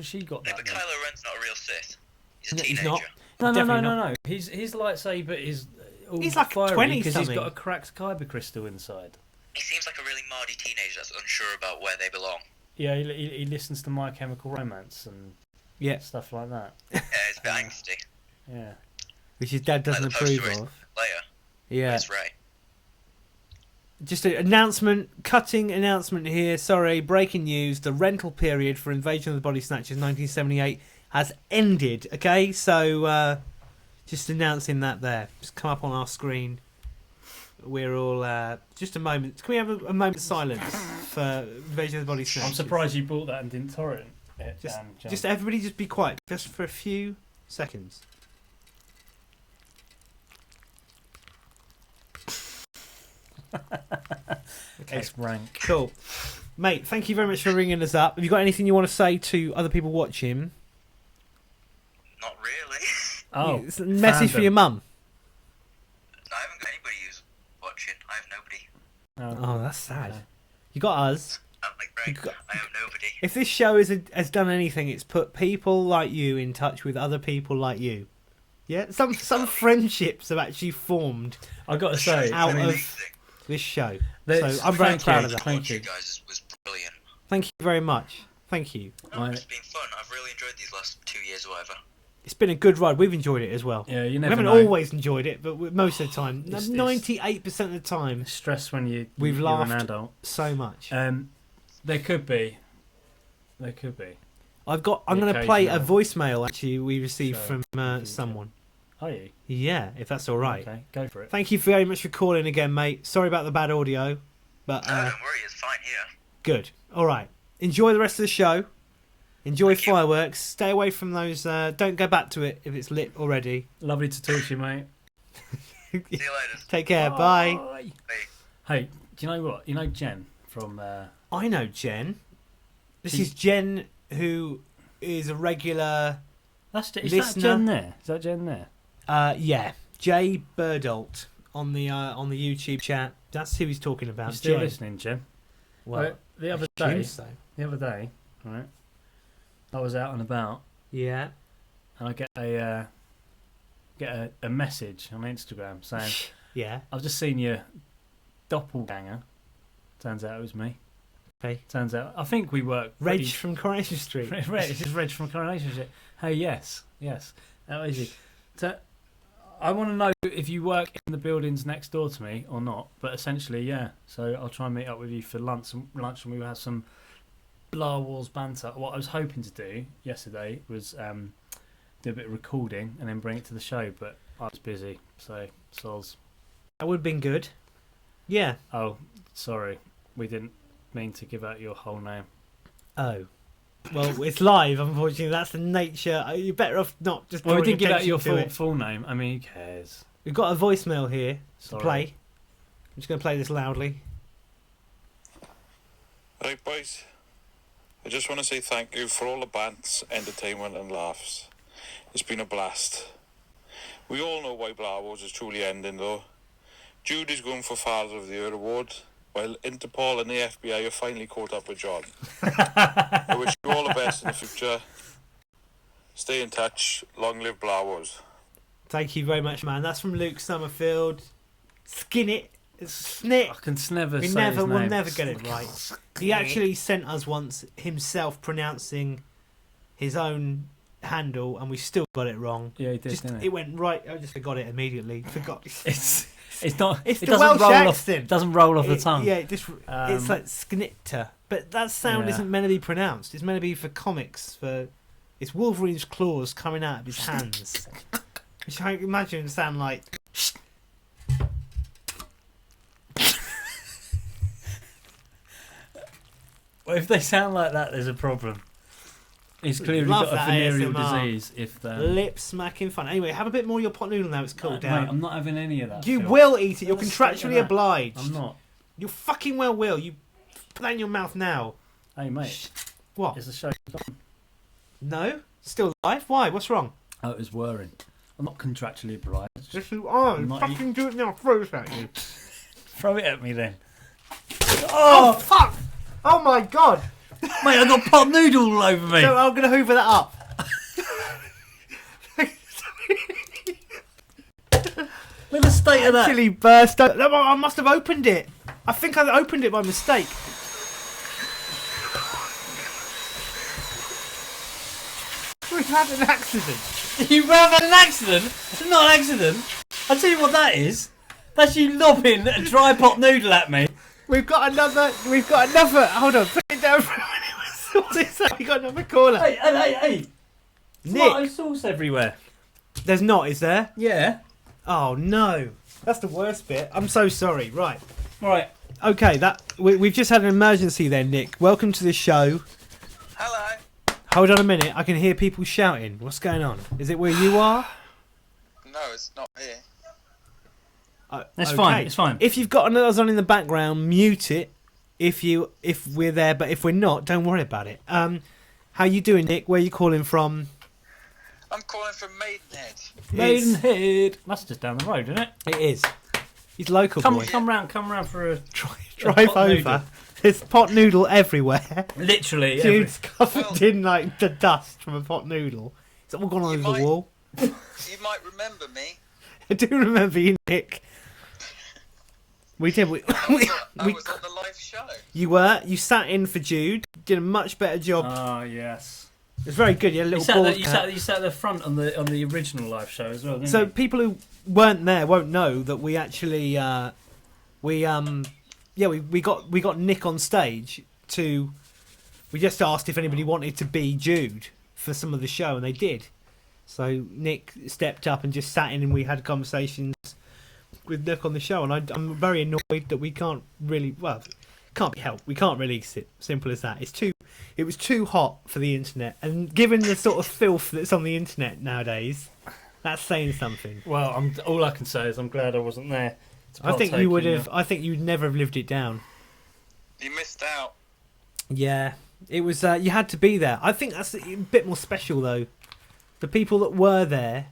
she got
Yeah,
that?
but
then?
Kylo Ren's not a real Sith. He's a
No,
teenager.
he's not.
No.
Definitely
No. His lightsaber is all
He's like
fiery
20
because he's
something.
got a cracked kyber crystal inside.
He seems like a really mardy teenager that's unsure about where they belong.
Yeah, he listens to My Chemical Romance and
Yeah,
stuff like that.
Yeah, it's a bit angsty.
Yeah.
which his dad doesn't
Like the poster
approve
is
of.
Leia.
Yeah.
That's Rey.
Just an announcement, cutting announcement here. Sorry, breaking news. The rental period for Invasion of the Body Snatchers 1978 has ended. Okay, so just announcing that there. Just come up on our screen. We're all just a moment. Can we have a moment of silence for Invasion of the Body Snatchers?
I'm surprised you bought that and didn't torrent it. John.
Just everybody, just be quiet, just for a few seconds. Okay.
It's rank.
Cool. Mate, thank you very much for ringing us up. Have you got anything you want to say to other people watching?
Not really.
Oh,
It's a message for
fandom.
your mum.
I haven't got anybody who's watching. I have nobody.
Oh, that's sad. You got us.
I'm like Greg.
You got-
I have nobody.
If this show has done anything, it's put people like you in touch with other people like you. Yeah, some friendships have actually formed
I got to say,
out
I mean,
of this show.
That's-
So I'm very
thank
proud
you.
of that.
Thank
Watching
you.
you guys was brilliant.
Thank you very much. Thank you.
No,
Right.
it's been fun. I've really enjoyed these last 2 years or whatever.
It's been a good ride. We've enjoyed it as well.
Yeah, you
We
never
haven't
know.
always enjoyed it, but most of the time,
It's-
98% of the time,
Stress when
We've
you're
laughed.
an adult.
so much.
There could be There could be.
I'm
The
going to play a
occasional
voicemail actually we received
show
from someone.
Are you?
Yeah, if that's all right.
Okay, go for it.
Thank you very much for calling again, mate. Sorry about the bad audio, but
No, don't worry, it's fine here.
good. All right. Enjoy the rest of the show. Enjoy
Thank you.
fireworks. Stay away from those. Don't go back to it if it's lit already.
Lovely to talk to you, mate.
See you later.
Take care. Bye.
Bye.
Hey, do you know what? You know Jen from...
I know Jen. This
She-
is Jen, who is a regular.
Is that
Listener.
Jen there? Is that Jen there?
Yeah, Jay Birdolt on the YouTube chat. That's who he's talking about.
You still
Jen.
listening, Jen?
Well,
the other
I
day,
assume so.
right, I was out and about,
Yeah.
and I get a message on Instagram saying,
Yeah.
"I've just seen your doppelganger." Turns out it was me.
Okay.
Turns out I think we work.
Reg from Coronation Street.
This is Reg from Coronation Street. Hey, yes, that was easy. So, I want to know if you work in the buildings next door to me or not. But essentially, yeah. So I'll try and meet up with you for lunch, and we will have some Blah Wars banter. What I was hoping to do yesterday was do a bit of recording and then bring it to the show, but I was busy, so soz.
That would have been good. Yeah.
Oh, sorry, we didn't mean to give out your whole name.
Oh. Well, it's live, unfortunately. That's the nature. You're better off not just.
Well, we
drawing
didn't give out your
attention to it.
full name. I mean, who cares?
We've got a voicemail here
Sorry.
to play. I'm just going to play this loudly.
Right, boys. I just want to say thank you for all the bants, entertainment and laughs. It's been a blast. We all know why Blah Wars is truly ending, though. Jude is going for Father of the Year award, while Interpol and the FBI are finally caught up with John. I wish you all the best in the future. Stay in touch. Long live Blah Wars.
Thank you very much, man. That's from Luke Summerfield. Skin it. Snit.
I can never say
We'll
his name.
never get it right. He actually sent us once himself pronouncing his own handle, and we still got it wrong.
Yeah, he did, didn't he?
It went right. I just forgot it immediately. Forgot.
It's not.
It's
it
the
doesn't
Welsh
roll
accent.
Off. Doesn't roll off the tongue.
Yeah, it's
Um,
like sknitter, but that sound
yeah.
isn't meant to be pronounced. It's meant to be for comics. It's Wolverine's claws coming out of his hands, which I imagine sound like.
Well, if they sound like that, there's a problem. He's clearly
Love
got a
that
venereal
ASMR.
disease. If
Lip smacking fun. Anyway, have a bit more of your pot noodle now. It's cooled
Mate,
down.
I'm not having any of that.
You
Phil.
will eat it. You're
Let's stick to
contractually
that.
obliged.
I'm not.
You fucking well will. You put that in your mouth now.
Hey, mate.
What?
Is the show on?
No? Still live? Why? What's wrong?
Oh, it was whirring. I'm not contractually obliged.
Yes, you are.
I'm not
Fucking do it now. Throw this at you.
Throw it at me then.
Oh, fuck! Oh my god!
Mate, I got pot noodle all over me.
So I'm going to hoover that up.
Look at the state of that.
Actually burst out. No, I must have opened it. I think I opened it by mistake. We've had an accident.
You have had an accident? It's not an accident. I'll tell you what that is. That's you lobbing a dry pot noodle at me.
We've got another. Hold on, put it down for a minute. What's this? We got another caller.
Hey.
Nick.
Tomato sauce everywhere.
There's not, is there?
Yeah.
Oh no, that's the worst bit. I'm so sorry. Right.
Right.
Okay, we've just had an emergency there, Nick. Welcome to the show.
Hello.
Hold on a minute. I can hear people shouting. What's going on? Is it where you are?
No, it's not here.
It's fine. It's fine.
If you've got another on in the background, mute it. If we're there, but if we're not, don't worry about it. How you doing, Nick? Where are you calling from?
I'm calling from Maidenhead.
Maidenhead. That's just down the road, isn't it?
It is. He's local boy.
Come round for a
Drive
pot
over.
noodle.
There's pot noodle everywhere.
Literally.
Dude's covered in like the dust from a pot noodle. It's all gone over the wall.
You might remember me.
I do remember you, Nick. We did.
I was on the live show.
You were. You sat in for Jude. Did a much better job.
Oh yes.
It was very good. You had a
You
little bald
sat,
cap.
you sat at the front on the original live show as well, didn't
So
you?
people who weren't there won't know that we actually we got Nick on stage to We just asked if anybody wanted to be Jude for some of the show, and they did. So Nick stepped up and just sat in, and we had conversations with Nick on the show. And I'm very annoyed that we can't really, well, can't be helped. We can't release it. Simple as that. It was too hot for the internet, and given the sort of filth that's on the internet nowadays, that's saying something.
Well, all I can say is I'm glad I wasn't there.
I think you would have. I think you'd never have lived it down.
You missed out.
Yeah, it was. You had to be there. I think that's a bit more special though. The people that were there,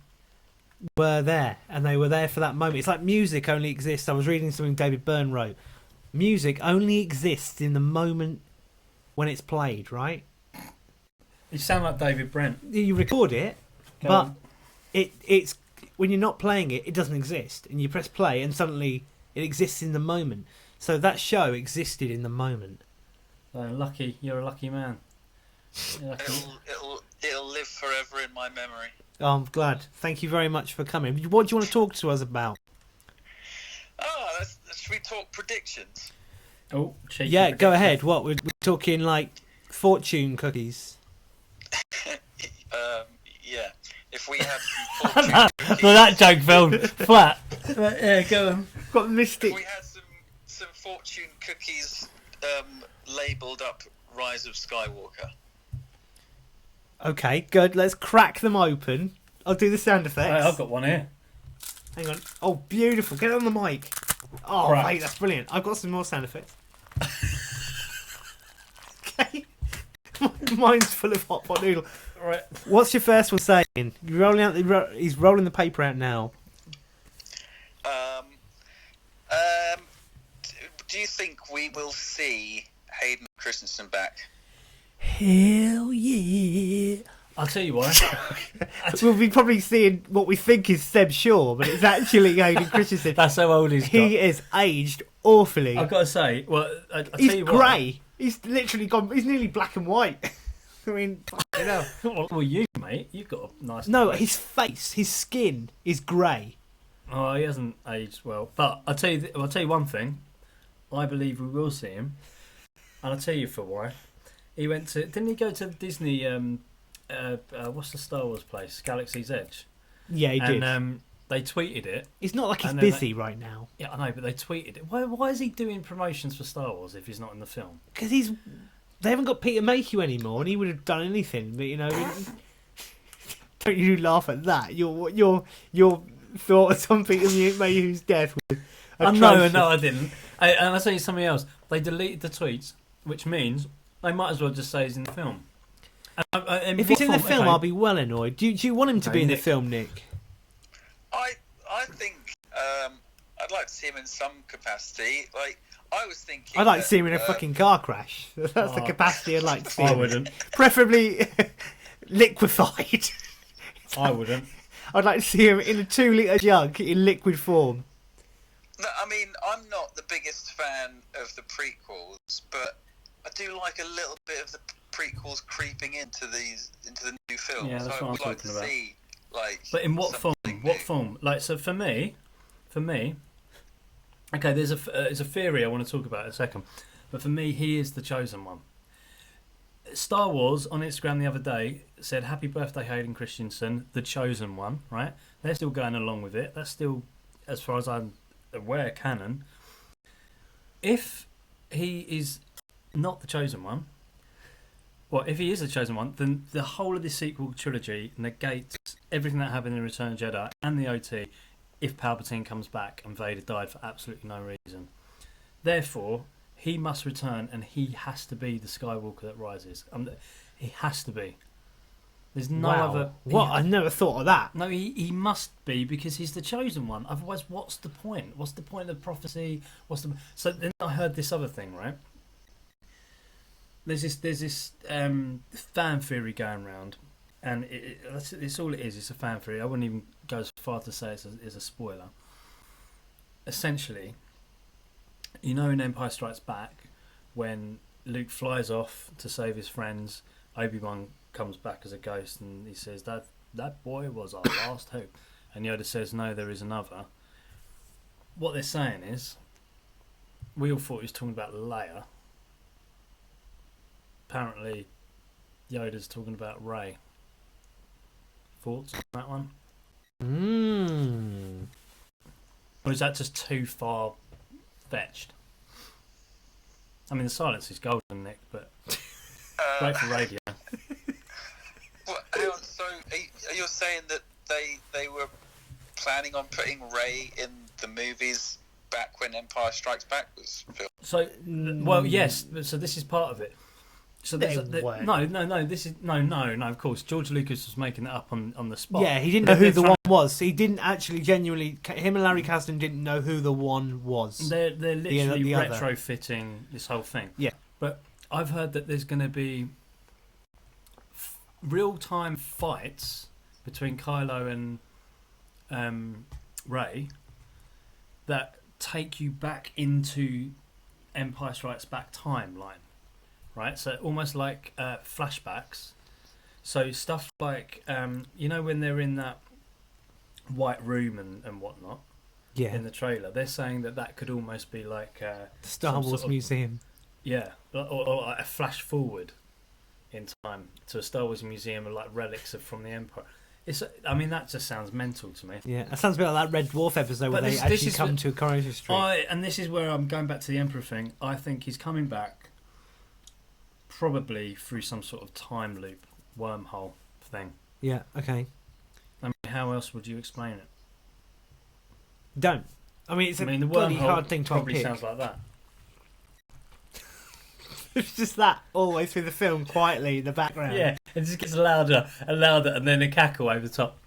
and they were there for that moment. It's like music only exists. I was reading something David Byrne wrote. Music only exists in the moment when it's played, right?
You sound like David Brent.
You record it,
Go
but
on.
it's when you're not playing it, it doesn't exist, and you press play, and suddenly it exists in the moment. So that show existed in the moment.
Lucky, you're a lucky man. You're lucky.
It'll live forever in my memory.
Oh, I'm glad. Thank you very much for coming. What do you want to talk to us about?
Oh, should we talk predictions?
Oh, cheeky
Yeah, go
prediction.
ahead. What we're talking like fortune cookies.
Yeah. If we had some fortune cookies,
Well, that joke fell flat. But, yeah, go on.
Got mystic.
if we had some fortune cookies labelled up Rise of Skywalker.
Okay, good. Let's crack them open. I'll do the sound effects.
Right, I've got one here.
Hang on. Oh, beautiful. Get it on the mic. Oh,
Right.
mate, that's brilliant. I've got some more sound effects. Okay. Mine's full of hot pot noodle.
Right.
What's your first one saying? You're rolling out he's rolling the paper out now.
Do you think we will see Hayden Christensen back?
Hell yeah.
I'll tell you why.
We'll be probably seeing what we think is Seb Shaw, but it's actually Hayden Christensen.
That's how old he's got.
He is aged awfully.
I've got to say, well, I'll tell
He's
you what.
grey. He's literally gone. He's nearly black and white. I mean, you know.
Well, you, mate, you've got a nice...
No, his face, his skin is grey.
Oh, he hasn't aged well. But I'll tell you one thing. I believe we will see him. And I'll tell you for why. He went to... Didn't he go to Disney... what's the Star Wars place? Galaxy's Edge.
Yeah, he did.
And they tweeted it.
It's not like he's
and then
busy right now.
Yeah, I know, but they tweeted it. Why is he doing promotions for Star Wars if he's not in the film?
Because they haven't got Peter Mayhew anymore, and he would have done anything. But you know, don't you laugh at that? Your thought of something of Mayhew's death was atrocious.
No, I didn't. And I'll tell you something else. They deleted the tweets, which means they might as well just say he's in the film. And
If he's in the
what
film,
okay.
I'll be well annoyed. Do you want him to
Okay,
be in the
Nick.
film, Nick?
I think I'd like to see him in some capacity. Like I was thinking,
I'd like to see him in a
that,
fucking car crash. That's the
Oh.
capacity I'd like to see
I
him.
wouldn't.
Preferably liquefied.
I wouldn't.
I'd like to see him in a 2-litre jug in liquid form.
No, I mean, I'm not the biggest fan of the prequels, but I do like a little bit of the prequels creeping into the new films.
Yeah, that's
I
what
would
I'm
like to
talking about.
see, like,
But in what form?
something
What
new.
form? Like, so for me, okay, there's a theory I want to talk about in a second. But for me, he is the chosen one. Star Wars on Instagram the other day said, "Happy birthday, Hayden Christensen, the chosen one." Right? They're still going along with it. That's still, as far as I'm aware, canon. If he is not the chosen one, well, if he is the chosen one, then the whole of this sequel trilogy negates everything that happened in Return of the Jedi and the OT. If Palpatine comes back and Vader died for absolutely no reason, therefore he must return, and he has to be the Skywalker that rises. He has to be. There's no
Wow.
other.
What? I never thought of that.
No, he must be, because he's the chosen one. Otherwise, what's the point? What's the point of prophecy? So then I heard this other thing, right? There's this fan theory going around, and it's all it is. It's a fan theory. I wouldn't even go as far to say it's a spoiler. Essentially, you know, in Empire Strikes Back, when Luke flies off to save his friends, Obi-Wan comes back as a ghost, and he says that boy was our last hope, and Yoda says, "No, there is another." What they're saying is, we all thought he was talking about Leia. apparently Yoda's talking about Rey. Thoughts on that one? Or is that just too far fetched? I mean, the silence is golden, Nick, but great for radio.
Well, hang on, so are you saying that they were planning on putting Rey in the movies back when Empire Strikes Back was filmed?
So, well, yes. So this is part of it. So
They
there's
weren't.
no. This is no. Of course, George Lucas was making it up on the spot.
Yeah, he didn't know who the one was. He didn't actually genuinely. Him and Larry Kasdan didn't know who the one was.
They're literally
the other.
retrofitting this whole thing.
Yeah.
But I've heard that there's going to be real-time fights between Kylo and Rey that take you back into Empire Strikes Back timeline, right? So almost like flashbacks. So stuff like when they're in that white room and whatnot.
Yeah.
In the trailer, they're saying that could almost be like
The Star
some
Wars
sort of-
museum.
yeah, or like a flash forward in time to a Star Wars museum of like relics from the Empire. That just sounds mental to me.
Yeah, that sounds a bit like that Red Dwarf episode where
But
they
this
actually
is
come
what-
to a Coronation Street.
And this is where I'm going back to the Emperor thing. I think he's coming back probably through some sort of time loop wormhole thing.
Yeah, okay.
I mean, how else would you explain it?
Don't. I mean, it's a
the
bloody
wormhole
hard thing to
probably
unpick.
sounds like that.
It's just that all the way through the film, quietly in the background.
Yeah, it just gets louder and louder, and then a cackle over the top.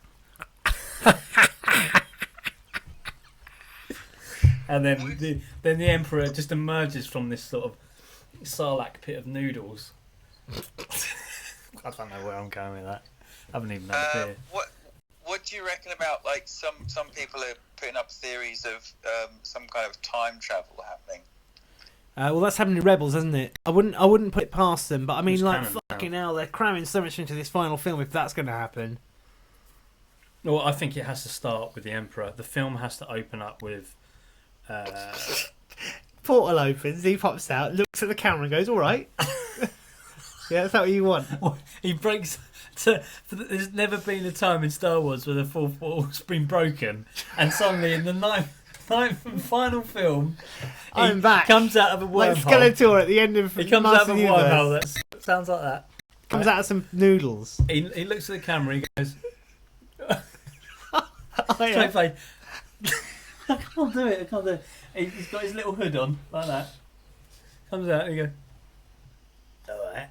And then the Emperor just emerges from this sort of sarlacc pit of noodles. I don't know where I'm going with that. I haven't even had a beer.
What do you reckon about, like, some people are putting up theories of some kind of time travel happening?
Well, that's happening in Rebels, isn't it? I wouldn't put it past them, but I mean,
Who's
like,
canon
fucking hell, they're cramming so much into this final film if that's going to happen.
Well, I think it has to start with the Emperor. The film has to open up with...
Portal opens, he pops out, looks at the camera and goes, all right. Yeah, that's what you want.
he breaks... There's never been a time in Star Wars where the fourth wall's been broken, and suddenly in the ninth and final film,
I'm back.
Comes out of a
Like
wormhole.
Skeletor at the end of
He comes
Master
out of a
Universe.
wormhole that sounds like that.
Comes out of some noodles.
He looks at the camera. He goes,
Oh, yeah.
straight face. I can't do it. He's got his little hood on like that. Comes out and he goes, all right.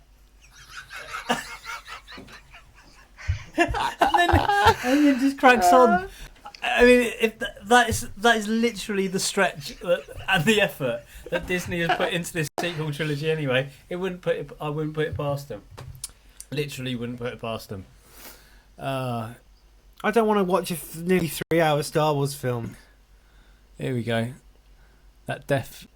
and then just cracks on. I mean, if that is literally the stretch and the effort that Disney has put into this sequel trilogy. Anyway, I wouldn't put it past them. Literally, wouldn't put it past them.
I don't want to watch a nearly 3-hour Star Wars film.
Here we go. That death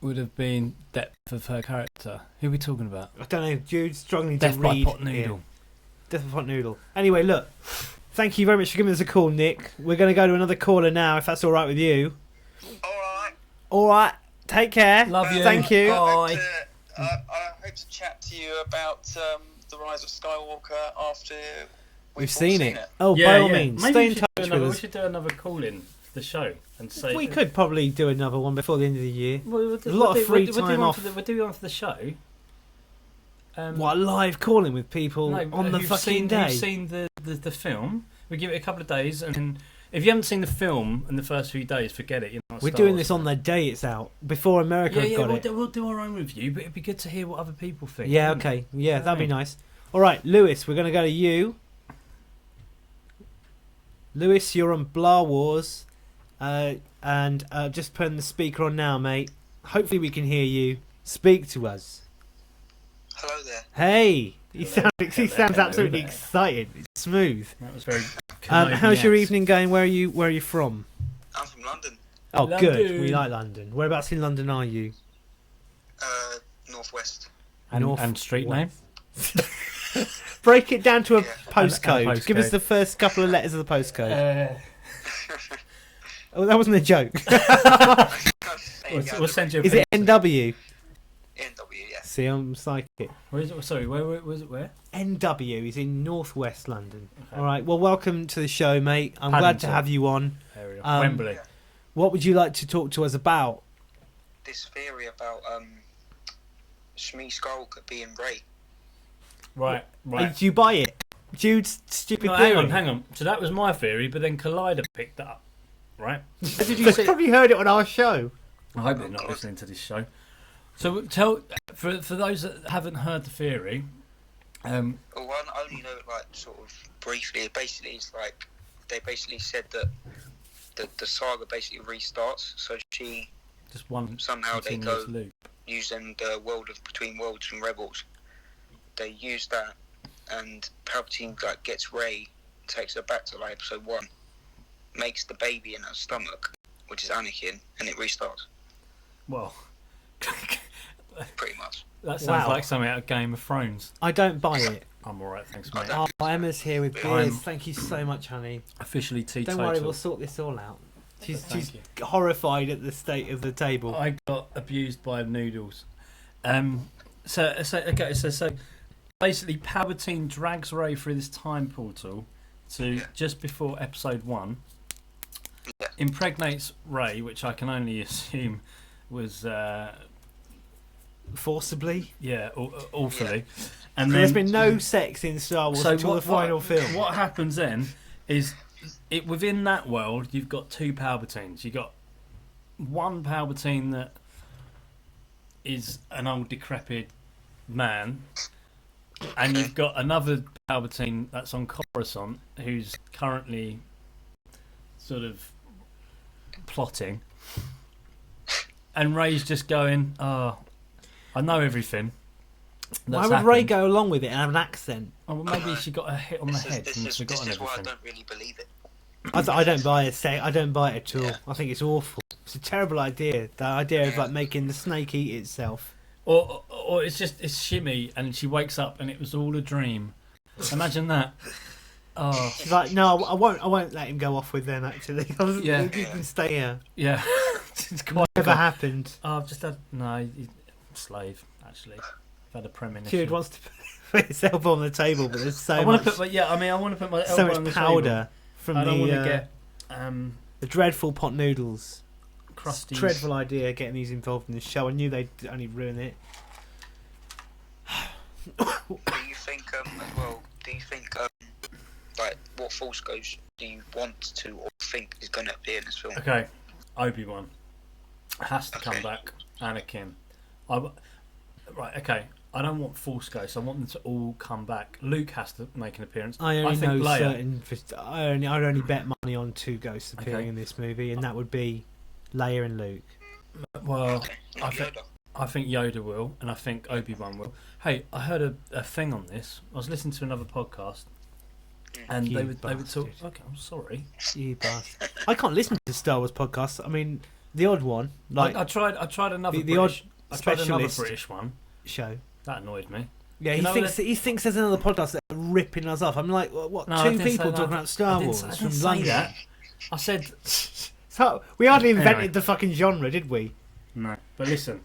would have been depth of her character. Who are we talking about?
I don't know, Jude's struggling
Death
to
by
read.
pot noodle.
here. Death by pot noodle. Anyway, look. Thank you very much for giving us a call, Nick. We're going to go to another caller now, if that's all right with you.
All right.
All right. Take care.
Love you.
Thank you.
Bye.
I hope to chat to you about the Rise of Skywalker after
We've
all
seen it. Oh, by all means.
Maybe
Stay
we
in
should
touch
do
with
another,
us.
We should do another call in for the show and say
We could probably do another one before the end of the year.
We'll
a lot of free time off.
We'll do one for the show.
What, live calling with people
No,
on the
who've
fucking
seen,
day?
Who've seen the film. We give it a couple of days, and then if you haven't seen the film in the first few days, forget it. You're not a
We're
Star
doing
Wars
this on
fan.
the day it's out, before America have got it.
We'll do our own review, but it'd be good to hear what other people think.
Yeah,
wouldn't it?
okay. Yeah, that'd be
Yeah.
nice. All right, Lewis, we're going to go to you. Lewis, you're on Blah Wars. And just putting the speaker on now, mate. Hopefully we can hear you. Speak to us.
Hello there.
Hey! He sounds
Hello
absolutely
there.
excited. It's smooth.
That was very.
How's your
yes.
evening going? Where are you from?
I'm from London,
Oh,
London.
good. We like London. Whereabouts in London are you?
northwest.
And street name?
Break it down to a
Yeah.
postcode.
And
Give us
postcode.
the first couple of letters of the postcode. Oh, that wasn't a joke.
We'll send you a
Is it
picture.
NW?
NW, yes.
See, I'm psychic.
Where is it? Sorry, where was it? Where?
NW. He's in northwest London.
Okay.
All right. Well, welcome to the show, mate. I'm glad to
Paddington.
have you on.
Area.
Um,
Wembley.
What would you like to talk to us about?
This theory about Shmi Skull could be in Ray.
Right.
Did you buy it? Jude's stupid
No,
theory.
hang on. So that was my theory, but then Collider picked that up. Right?
Did you probably heard it on our show?
I hope they're not listening to this show. So for those that haven't heard the theory,
Well, one I only know it like sort of briefly. Basically, it's like they basically said that the saga basically restarts. So she
just one
somehow they
continuous
go
loop.
using the world of Between Worlds and Rebels. They use that, and Palpatine like gets Rey, takes her back to like episode 1, makes the baby in her stomach, which is Anakin, and it restarts.
Well,
Pretty much.
that sounds
Wow.
like something out of Game of Thrones.
I don't buy it.
I'm alright, thanks, mate.
don't-
Oh, Emma's here with
I'm-
beers. Thank you so much, honey.
Officially teetotal.
Don't worry, we'll sort this all out. She's
Thank you.
horrified at the state of the table.
I got abused by noodles. So basically, Palpatine drags Rey through this time portal to just before episode 1.
Yeah.
Impregnates Rey, which I can only assume was
Forcibly.
awfully. And
There's
then
been no sex in Star Wars until the final film.
What happens then is within that world you've got two Palpatines. You've got one Palpatine that is an old decrepit man, and you've got another Palpatine that's on Coruscant who's currently sort of plotting, and Rey's just going, "Oh, I know everything."
Why would Rey go along with it and have an accent?
Oh, well, maybe she got a hit on the head
This
and
is
forgotten
why I
everything.
don't really believe it.
I don't buy it. I don't buy it at all.
Yeah.
I think it's awful. It's a terrible idea. The idea of like making the snake eat itself.
Or it's shimmy, and she wakes up and it was all a dream. Imagine that. Oh,
She's like, no, I won't let him go off with them. Actually,
Yeah.
You can stay here.
yeah. It's quite.
Never happened.
Oh, I've just had slave. Actually, I've had a premonition.
Jude wants to put his elbow on the table, but there's so
I want
much,
to put my I want to put my elbow
so
on the
much powder from
table. I don't want to
the
get
the dreadful pot noodles.
crusty.
Dreadful idea getting these involved in the show. I knew they'd only ruin it.
Do you think as well? Do you think like what Force Ghost do you want to or think is going to appear in this film?
Okay, Obi-Wan has to come
Okay.
back. Anakin. Right. Okay. I don't want Force Ghosts. I want them to all come back. Luke has to make an appearance.
I only
think
know
Leia.
certain. I'd only bet money on two ghosts appearing
Okay.
in this movie, and that would be Leia and Luke.
Well,
Okay.
I think
Yoda.
I think Yoda will, and I think Obi-Wan will. Hey, I heard a thing on this. I was listening to another podcast, and
You
they would talk.
bastard.
Okay, I'm sorry.
You bastard! I can't listen to Star Wars podcasts. I mean, the odd one, like
I tried another
the odd
British. I tried another
specialist
British one.
show.
That annoyed me.
Yeah,
You
he
know
thinks there's another podcast that are ripping us off. I'm like, what?
No, I
two
didn't say
people
that.
talking about Star Wars
I
from
didn't say
London.
that. I said
So we hardly invented
Anyway.
the fucking genre, did we?
no. But listen,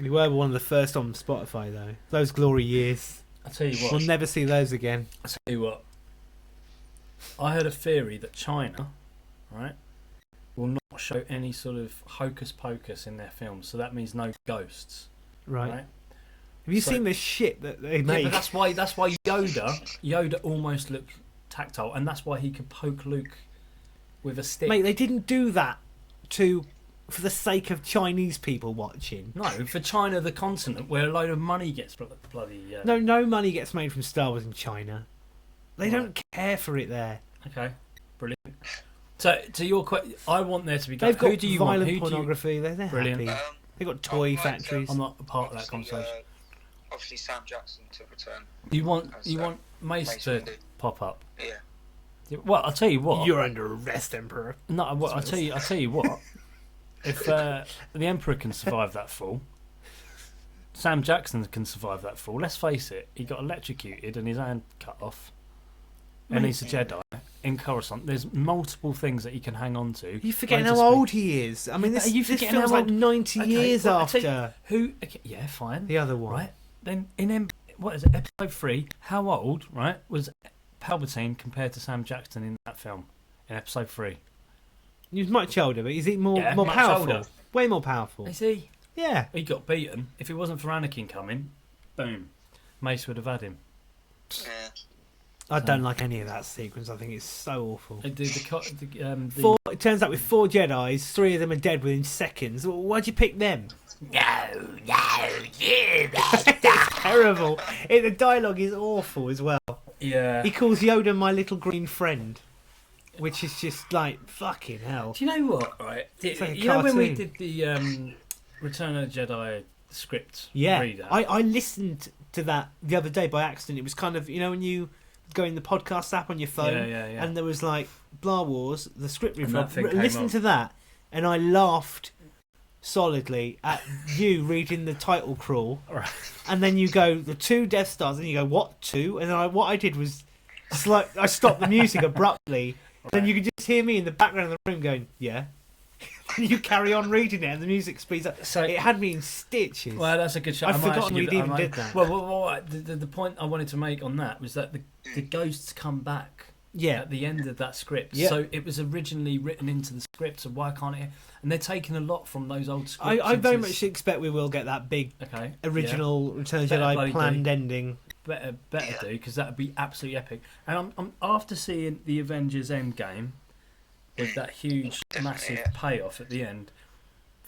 We were one of the first on Spotify, though. Those glory years.
I tell you what.
We'll never see those again.
I tell you what. I heard a theory that China, right, will not show any sort of hocus pocus in their films. So that means no ghosts,
Right.
right?
Have you
So-
seen the shit that they
Yeah,
make?
but that's why Yoda almost looked tactile, and that's why he could poke Luke with a stick.
Mate, they didn't do that for the sake of Chinese people watching.
No, for China, the continent where a load of money gets bloody.
No money gets made from Star Wars in China. They
Right.
don't care for it there.
Okay, brilliant. So to your question, I want there to be.
They've
Who
got
do you want?
violent
Who do you?
pornography. They're
Brilliant.
happy. They've got toy factories.
I'm not a part of that
Obviously,
conversation.
Obviously, Sam Jackson to return.
You want
as,
Mace
Mace
to
Windu.
pop up.
Yeah.
Well, I'll tell you what.
You're under arrest, Emperor.
No, well, I'll tell you what. If the Emperor can survive that fall, Sam Jackson can survive that fall. Let's face it, he got electrocuted and his hand cut off, and he's a Jedi. in Coruscant, there's multiple things that he can hang on to.
You forgetting
Loads
how
of
old he is. I mean,
Yeah,
this,
are you
this
forgetting
feels
how
like
old-
90
Okay,
years
well, I'll tell you-
after
Who? Okay, yeah, fine.
the other one.
Right. Then what is it? Episode 3. How old? Right, was Palpatine compared to Sam Jackson in that film? In Episode 3.
He was much older, but is he more
Yeah,
more
much
powerful?
older.
Way more powerful.
Is he?
Yeah.
He got beaten. If it wasn't for Anakin coming, boom, Mace would have had him.
Yeah.
I don't like any of that sequence. I think it's so awful.
It
It turns out with 4 Jedis, 3 of them are dead within seconds. Why'd you pick them? It's terrible. The dialogue is awful as well.
Yeah.
He calls Yoda my little green friend, which is just like fucking hell.
Do you know what? Right.
It's like a
You know when we
cartoon.
did the Return of the Jedi script
Yeah,
reader?
I listened to that the other day by accident. It was kind of, you know, when you go in the podcast app on your phone,
Yeah.
and there was like Blah Wars, the script
And
review.
that thing came
Listen
up.
to that, and I laughed solidly at you reading the title crawl,
Right.
and then you go the 2 Death Stars, and you go what 2? And then what I did was, I stopped the music abruptly. Then you could just hear me in the background of the room going, yeah. You carry on reading it, and the music speeds up.
So
It had me in stitches.
Well, that's a good show.
I'd
I might
forgotten
actually
we'd
give it- I
even
might-
did that.
Well, the point I wanted to make on that was that the ghosts come back
Yeah.
at the end of that script.
Yeah.
So it was originally written into the script, so why can't it? And they're taking a lot from those old scripts.
I very
into
much expect we will get that big
okay
original Return of the
Better
Jedi
bloody
planned
do.
ending.
yeah. better do, because that would be absolutely epic. And I'm after seeing the Avengers Endgame with that huge,
Definitely,
massive
yeah.
payoff at the end.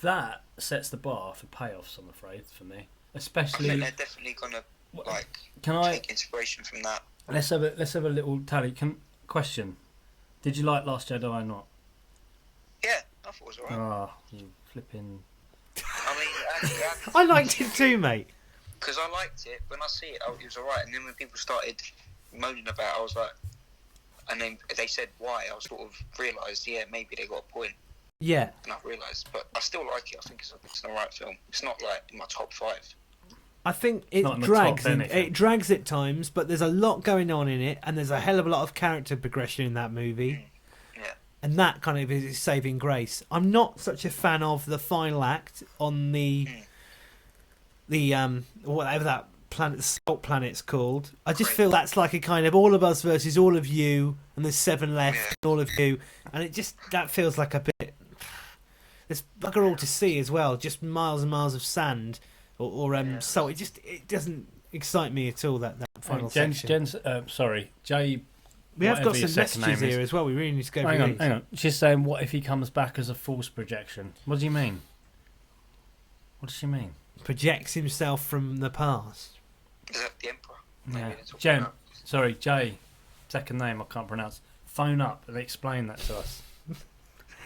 That sets the bar for payoffs, I'm afraid, for me.
I
Especially,
think they're definitely gonna like
can I?
take inspiration from that.
Let's have a little tally. Question: did you like Last Jedi or not?
Yeah, I thought it was alright.
Ah, you flipping.
I mean, actually,
I liked it too, mate.
because I liked it. When I see it, it was alright. And then when people started moaning about it, I was like, and then they said why, I sort of realised, yeah, maybe they got a point.
Yeah.
And I realised, but I still like it. I think it's an alright film. It's not like in my top 5.
I think it
Not in the
drags.
top anything.
It drags at times, but there's a lot going on in it, and there's a hell of a lot of character progression in that movie.
Yeah.
And that kind of is saving grace. I'm not such a fan of the final act on the whatever that planet, the salt planet's called. I just
Great.
feel that's like a kind of all of us versus all of you, and there's 7 left,
Yeah.
and all of you, and it just that feels like a bit. There's bugger all to see as well, just miles and miles of sand or salt. It doesn't excite me at all. That final section.
Jay.
We have got
whatever your
some
second
messages
name is.
here as well. We really need to go
Hang
through
on,
these.
hang on. She's saying, what if he comes back as a false projection? What do you mean? What does she mean?
Projects himself from the past.
Is that the Emperor? Maybe
Yeah.
they're talking
Jen,
about.
sorry, Jay, second name I can't pronounce. Phone up and explain that to us.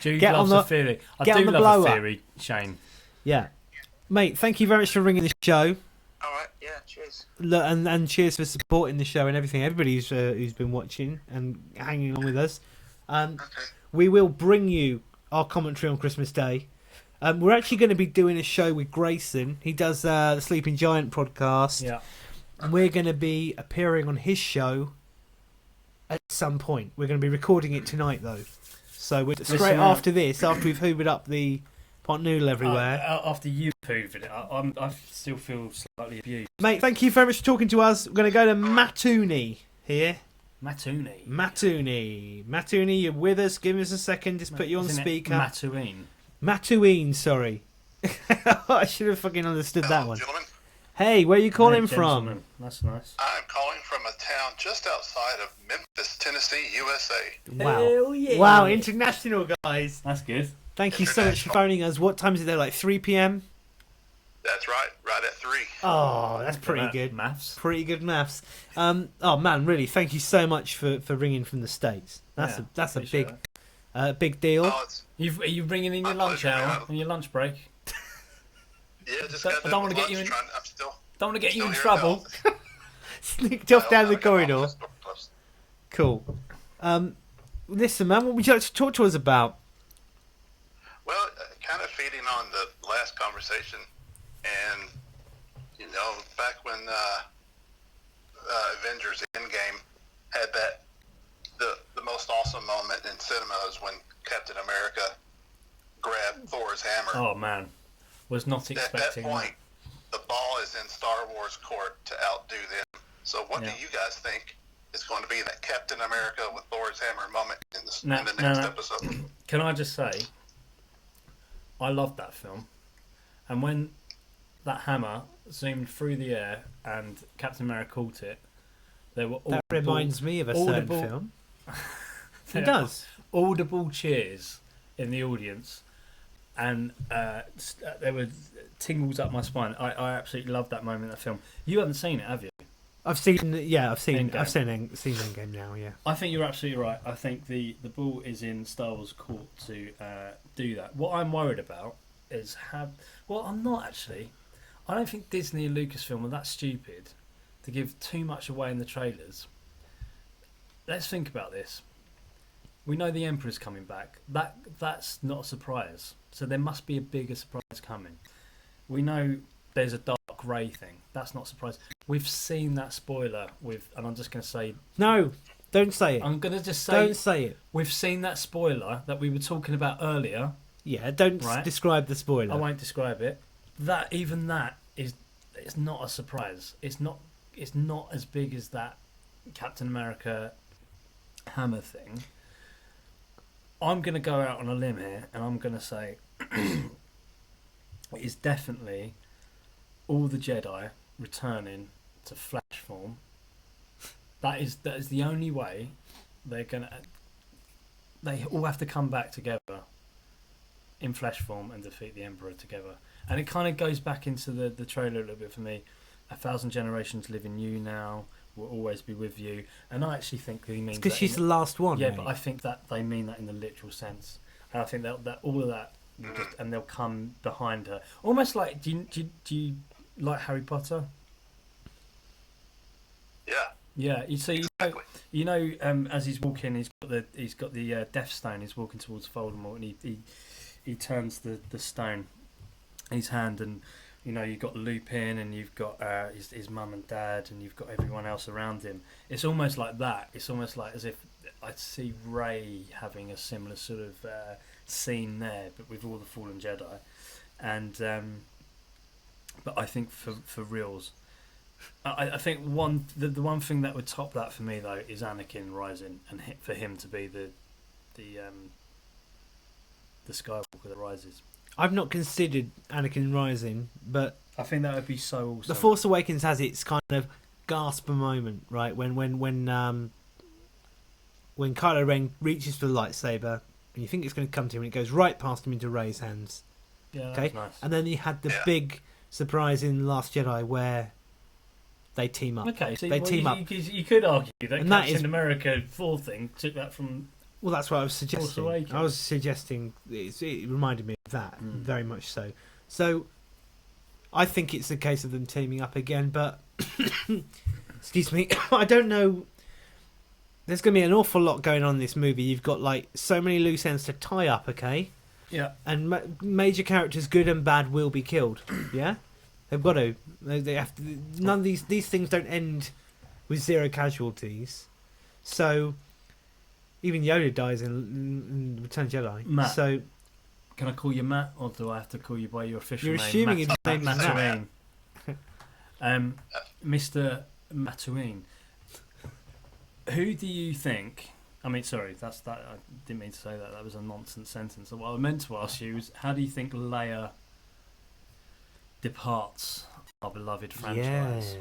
Jude
Get
loves
on
a
the-
theory. I
get
do
on the
love
blow
a
up.
theory, Shane.
Yeah, mate. Thank you very much for ringing the show.
Alright, yeah, cheers.
And cheers for supporting the show and everything. Everybody who's been watching and hanging on with us.
Okay.
We will bring you our commentary on Christmas Day. We're actually going to be doing a show with Grayson. He does the Sleeping Giant podcast.
Yeah.
And we're going to be appearing on his show at some point. We're going to be recording it tonight, though. So we're straight
Listen,
after this, after we've hoovered up the pot noodle everywhere.
After you hoovered it, I still feel slightly abused.
Mate, thank you very much for talking to us. We're going to go to Matuni here. Matuni, you're with us. Give us a second. Just put you on
Isn't it
speaker.
Matooine.
Matooine, sorry. I should have fucking understood that
Hello,
one.
gentlemen.
Hey, where are you calling
Hey,
from?
gentlemen. That's nice.
I'm calling from a town just outside of Memphis, Tennessee, USA.
Wow.
Hell yeah.
Wow, international, guys.
That's good.
Thank you so much for phoning us. What time is it there? Like 3 p.m.?
That's right at 3.
Oh, that's pretty good.
Maths.
Pretty good maths. Oh man, really, thank you so much for ringing from the States. That's
Yeah,
a
appreciate
big deal.
Oh, it's,
Are you bringing in your
My
lunch
pleasure,
hour
yeah.
and your lunch break?
yeah, just
Don't-
got
I
done
don't
with
wanna get you
lunch,
in-
I'm still
Don't want to get you
still
in
here
trouble.
at the
Sneaked off down the
office.
corridor.
Office door closed.
Cool. Listen, man, what would you like to talk to us about?
Well, kind of feeding on the last conversation, and you know, back when Avengers Endgame had that, the most awesome moment in cinema is when Captain America grabbed Thor's hammer.
Oh man, was not
At
expecting
that point, the ball is in Star Wars court to outdo them. So what do you guys think is going to be that Captain America with Thor's hammer moment in the next episode?
Can I just say, I loved that film, and when that hammer zoomed through the air and Captain America caught it, there were
that reminds me of a certain film. It does.
Audible cheers in the audience, and there were tingles up my spine. I absolutely loved that moment in the film. You haven't seen it, have you?
I've seen Endgame now. Yeah,
I think you're absolutely right. I think the ball is in Star Wars court to do that. What I'm worried about is I'm not actually. I don't think Disney and Lucasfilm are that stupid to give too much away in the trailers. Let's think about this. We know the Emperor's coming back. That's not a surprise. So there must be a bigger surprise coming. We know there's a dark grey thing. That's not a surprise. We've seen that spoiler and I'm just going to say...
No, don't say it.
I'm going to just say...
Don't say it.
We've seen that spoiler that we were talking about earlier.
Yeah, don't describe the spoiler.
I won't describe it. That it's not a surprise. It's not as big as that Captain America hammer thing. I'm going to go out on a limb here, and I'm going to say it is definitely all the Jedi returning to flesh form. That is the only way they all have to come back together in flesh form and defeat the Emperor together. And it kind of goes back into the trailer a little bit for me. 1,000 generations live in you now, will always be with you. And I actually think he means
because she's the last one.
Yeah,
mate.
But I think that they mean that in the literal sense. And I think that all of that, and they'll come behind her. Almost like, do you like Harry Potter?
Yeah.
Yeah, you know, as he's walking, he's got the Death Stone. He's walking towards Voldemort, and he turns the stone in his hand, and you know you've got Lupin, and you've got his mum and dad, and you've got everyone else around him. It's almost like that. It's almost like as if I see Rey having a similar sort of scene there, but with all the fallen Jedi, and but I think for reals. I think the one thing that would top that for me though is Anakin rising, and for him to be the Skywalker that rises.
I've not considered Anakin rising, but
I think that would be so awesome.
The Force Awakens has its kind of gasp moment, right? When Kylo Ren reaches for the lightsaber, and you think it's going to come to him, and it goes right past him into Rey's hands.
Yeah,
okay,
that's nice.
And then you had the big surprise in Last Jedi where they team up.
Okay, so
team up.
You could argue that
and
Captain America 4 thing took that from.
Well, that's what I was suggesting.
Force Awakens.
I was suggesting it reminded me of that very much so. So I think it's a case of them teaming up again, but excuse me, I don't know. There's going to be an awful lot going on in this movie. You've got like so many loose ends to tie up, okay?
Yeah.
And major characters, good and bad, will be killed. Yeah, they've got to. They have to. None of these things don't end with zero casualties. So even Yoda dies in Return of the Jedi.
Matt,
so
can I call you Matt, or do I have to call you by your official
you're
name?
Assuming his name is
Mattuine. Mr. Mattuine. Who do you think? I mean, sorry, I didn't mean to say that. That was a nonsense sentence. What I meant to ask you is, how do you think Leia departs our beloved franchise?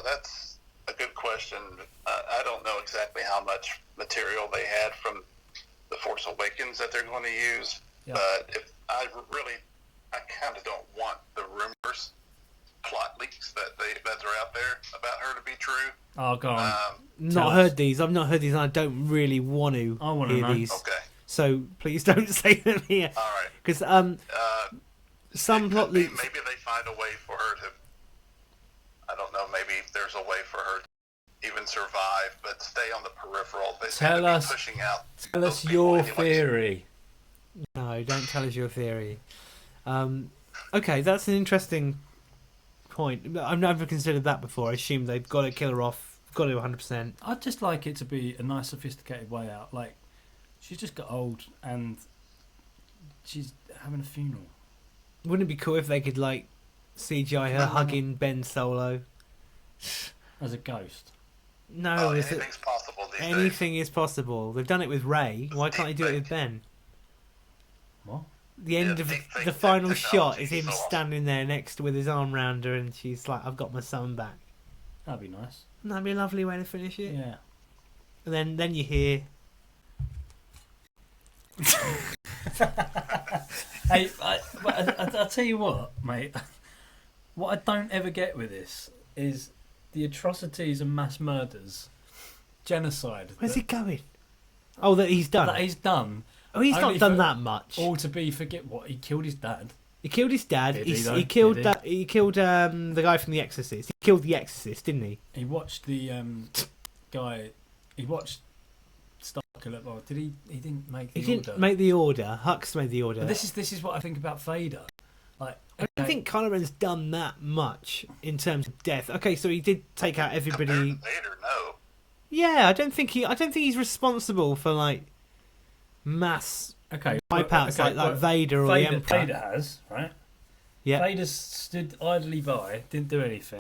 That's a good question. I don't know exactly how much material they had from The Force Awakens that they're going to use, but I kind of don't want the rumors, plot leaks that are out there about her to be true.
Oh, go on.
Not heard these. I've not heard these, and I don't really want to hear these.
Okay.
So please don't say them here.
All right.
Because some plot leaks.
Maybe they find a way for her to. I don't know. Maybe there's a way for her to even survive, but stay on the peripheral. They
Tell us.
Pushing out.
Tell us your theory.
No, don't tell us your theory. Okay, that's an interesting point. I've never considered that before. I assume they've got to kill her off Got to do 100%.
I'd just like it to be a nice, sophisticated way out. Like, she's just got old and she's having a funeral.
Wouldn't it be cool if they could like CGI her hugging Ben Solo?
As a ghost.
No,
anything's possible these days.
anything is possible. They've done it with Ray. Why can't they do it with Ben?
What?
The end of
deepfake
the final shot
technology
is him
is awesome.
standing there next with his arm round her, and she's like, "I've got my son back."
That'd be nice.
Wouldn't that be a lovely way to finish it?
Yeah.
And then you hear.
Hey, I'll tell you what, mate. What I don't ever get with this is the atrocities and mass murders, genocide.
Where's he going? Oh, that he's done.
That he's done.
Oh, he's not
only
done
for-
that much.
All to be forget what he killed his dad.
He killed his dad.
Did he, though?
He killed
Did he?
that. He killed the guy from The Exorcist. He killed The Exorcist, didn't he?
He watched the guy. He watched Starkiller. Well, did he? He didn't make the
He
order.
didn't make the order. Hux made the order.
But this is what I think about Vader. Like,
I don't think Kylo Ren's done that much in terms of death. Okay, so he did take out everybody.
Compared to Vader, no.
Yeah, I don't think he's responsible for like mass
okay,
wipeouts
okay,
like Vader or the Emperor.
Vader has, right?
Yeah.
Vader stood idly by, didn't do anything,